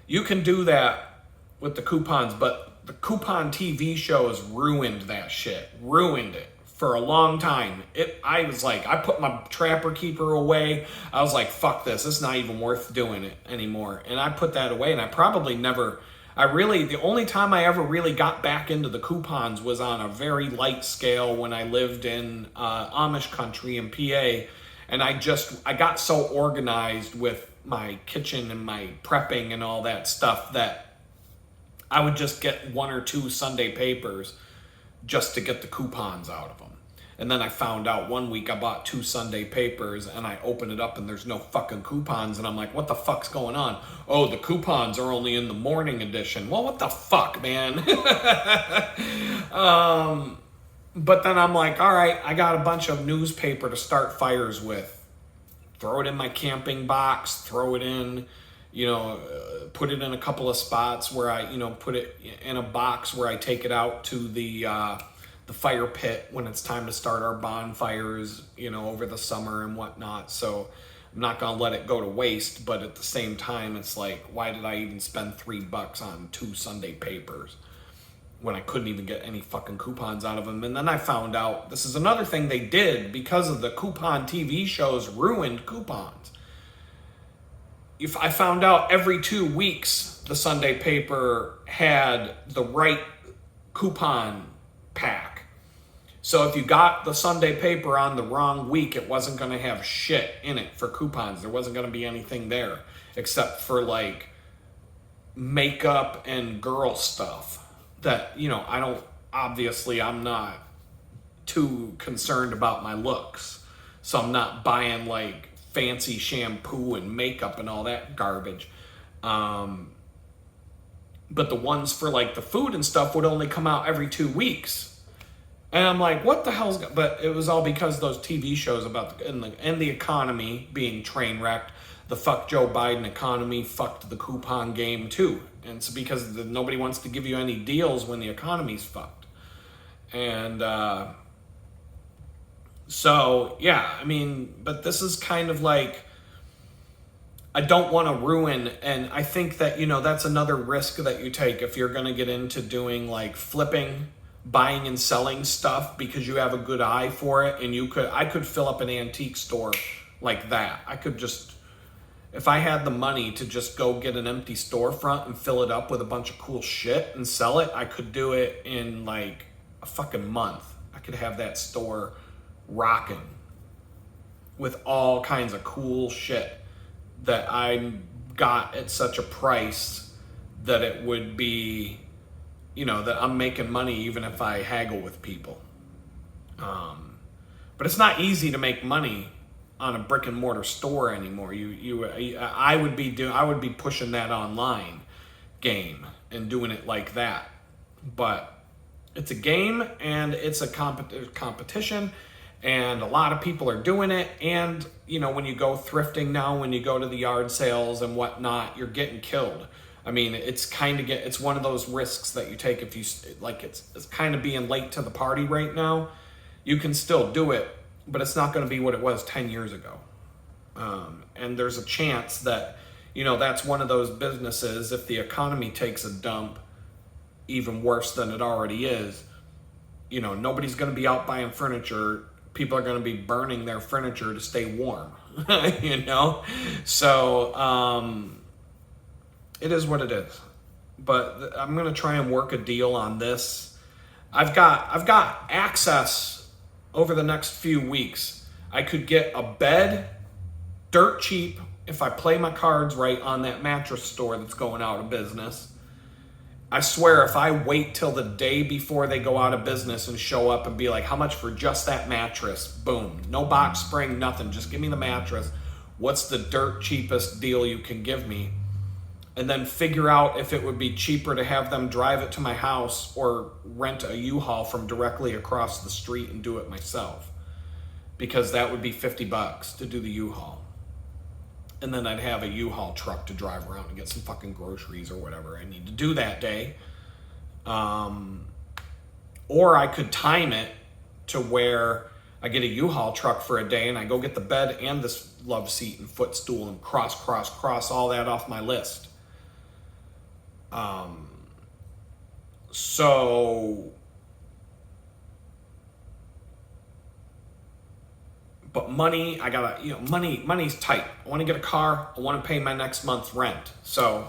you can do that with the coupons, but the coupon TV shows ruined that shit. Ruined it for a long time. I was like, I put my Trapper Keeper away. I was like, fuck this. It's not even worth doing it anymore. And I put that away, and I probably never... the only time I ever really got back into the coupons was on a very light scale when I lived in Amish country in PA. And I got so organized with my kitchen and my prepping and all that stuff that I would just get 1 or 2 Sunday papers just to get the coupons out of them. And then I found out one week I bought 2 Sunday papers and I open it up and there's no fucking coupons. And I'm like, what the fuck's going on? Oh, the coupons are only in the morning edition. Well, what the fuck, man? But then I'm like, all right, I got a bunch of newspaper to start fires with. Throw it in my camping box, throw it in, put it in a couple of spots where I, put it in a box where I take it out to the fire pit when it's time to start our bonfires, over the summer and whatnot. So I'm not going to let it go to waste, but at the same time, it's like, why did I even spend $3 on 2 Sunday papers when I couldn't even get any fucking coupons out of them? And then I found out, this is another thing they did because of the coupon TV shows ruined coupons. If I found out every 2 weeks, the Sunday paper had the right coupon pack. So if you got the Sunday paper on the wrong week, it wasn't going to have shit in it for coupons. There wasn't going to be anything there except for like makeup and girl stuff that, I'm not too concerned about my looks. So I'm not buying like fancy shampoo and makeup and all that garbage. But the ones for like the food and stuff would only come out every 2 weeks. And I'm like, what the hell's... But it was all because those TV shows about the economy being train wrecked. The fuck Joe Biden economy fucked the coupon game too. And it's because nobody wants to give you any deals when the economy's fucked. And so, yeah, I mean, but this is kind of like, I don't want to ruin, and I think that, that's another risk that you take if you're going to get into doing like flipping, buying and selling stuff because you have a good eye for it. And I could fill up an antique store like that. I could just, if I had the money to just go get an empty storefront and fill it up with a bunch of cool shit and sell it, I could do it in like a fucking month. I could have that store rocking with all kinds of cool shit that I got at such a price that it would be, that I'm making money even if I haggle with people. But it's not easy to make money on a brick and mortar store anymore. I would be pushing that online game and doing it like that. But it's a game and it's a competition. And a lot of people are doing it. And, when you go thrifting now, when you go to the yard sales and whatnot, you're getting killed. I mean, it's one of those risks that you take if you, like, it's kind of being late to the party right now. You can still do it, but it's not going to be what it was 10 years ago. And there's a chance that, that's one of those businesses, if the economy takes a dump, even worse than it already is, nobody's going to be out buying furniture. People are going to be burning their furniture to stay warm, So it is what it is. But I'm going to try and work a deal on this. I've got access over the next few weeks. I could get a bed dirt cheap if I play my cards right on that mattress store that's going out of business. I swear, if I wait till the day before they go out of business and show up and be like, how much for just that mattress? Boom. No box spring, nothing. Just give me the mattress. What's the dirt cheapest deal you can give me? And then figure out if it would be cheaper to have them drive it to my house or rent a U-Haul from directly across the street and do it myself. Because that would be $50 to do the U-Haul. And then I'd have a U-Haul truck to drive around and get some fucking groceries or whatever I need to do that day. Or I could time it to where I get a U-Haul truck for a day and I go get the bed and this love seat and footstool and cross all that off my list. But money, money's tight. I want to get a car. I want to pay my next month's rent. So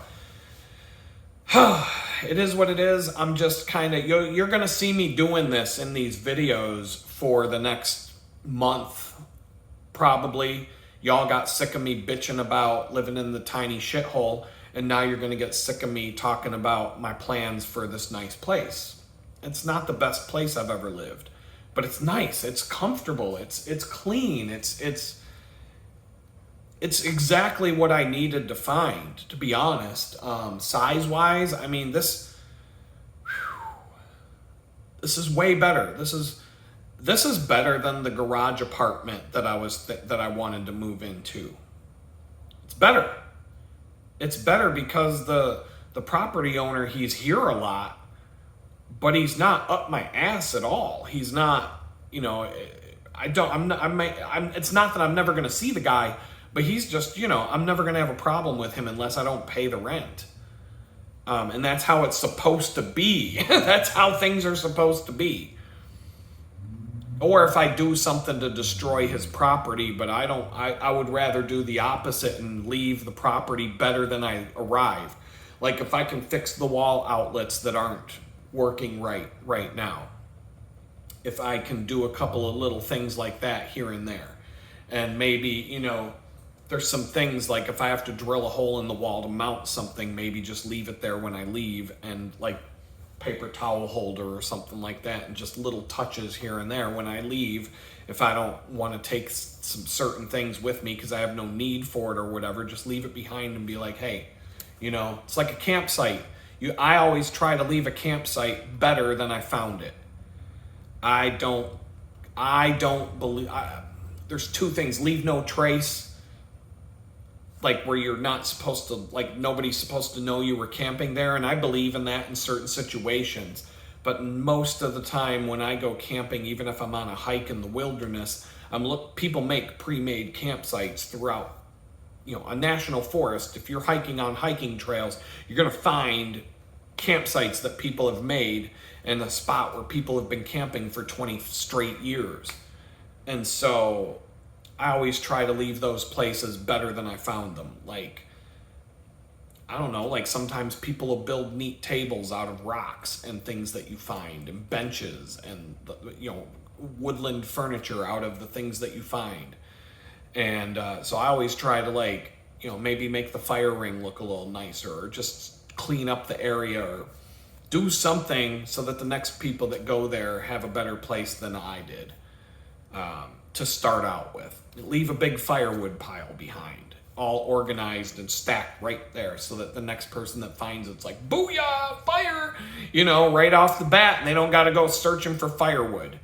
it is what it is. I'm just kind of, you're going to see me doing this in these videos for the next month, probably. Y'all got sick of me bitching about living in the tiny shithole, and now you're going to get sick of me talking about my plans for this nice place. It's not the best place I've ever lived, but it's nice, it's comfortable, it's clean, it's exactly what I needed to find, to be honest. Size wise, I mean, this is way better. This is better than the garage apartment that I wanted to move into. It's better. It's better because the property owner, he's here a lot, but he's not up my ass at all. He's not, you know, it's not that I'm never going to see the guy, but he's just, you know, I'm never going to have a problem with him unless I don't pay the rent. And that's how it's supposed to be. That's how things are supposed to be. Or if I do something to destroy his property, but I would rather do the opposite and leave the property better than I arrived. Like if I can fix the wall outlets that aren't working right now. If I can do a couple of little things like that here and there. And maybe, you know, there's some things like if I have to drill a hole in the wall to mount something, maybe just leave it there when I leave, and like paper towel holder or something like that, and just little touches here and there when I leave. If I don't want to take some certain things with me because I have no need for it or whatever, just leave it behind and be like, hey, you know, it's like a campsite. I always try to leave a campsite better than I found it. I don't believe, there's two things: leave no trace, like where you're not supposed to, like nobody's supposed to know you were camping there, and I believe in that in certain situations. But most of the time when I go camping, even if I'm on a hike in the wilderness, people make pre-made campsites throughout, you know, a national forest. If you're hiking on hiking trails, you're going to find campsites that people have made in a spot where people have been camping for 20 straight years. And so I always try to leave those places better than I found them. Like, I don't know, like sometimes people will build neat tables out of rocks and things that you find, and benches and, you know, woodland furniture out of the things that you find. And so I always try to, like, you know, maybe make the fire ring look a little nicer, or just clean up the area, or do something so that the next people that go there have a better place than I did. To start out with. Leave a big firewood pile behind, all organized and stacked right there, so that the next person that finds it's like, booyah, fire, you know, right off the bat, and they don't got to go searching for firewood.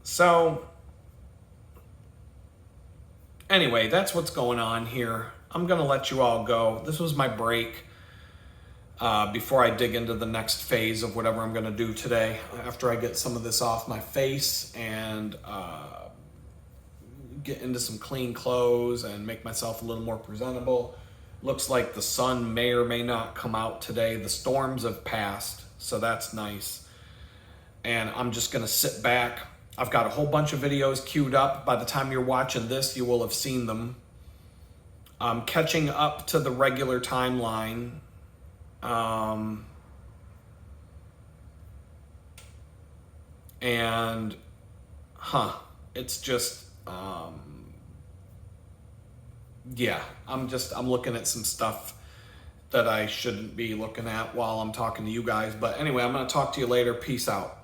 So anyway, that's what's going on here. I'm going to let you all go. This was my break. Before I dig into the next phase of whatever I'm going to do today, after I get some of this off my face and get into some clean clothes and make myself a little more presentable. Looks like the sun may or may not come out today. The storms have passed, so that's nice. And I'm just going to sit back. I've got a whole bunch of videos queued up. By the time you're watching this, you will have seen them. I'm catching up to the regular timeline. It's just, yeah, I'm looking at some stuff that I shouldn't be looking at while I'm talking to you guys. But anyway, I'm going to talk to you later. Peace out.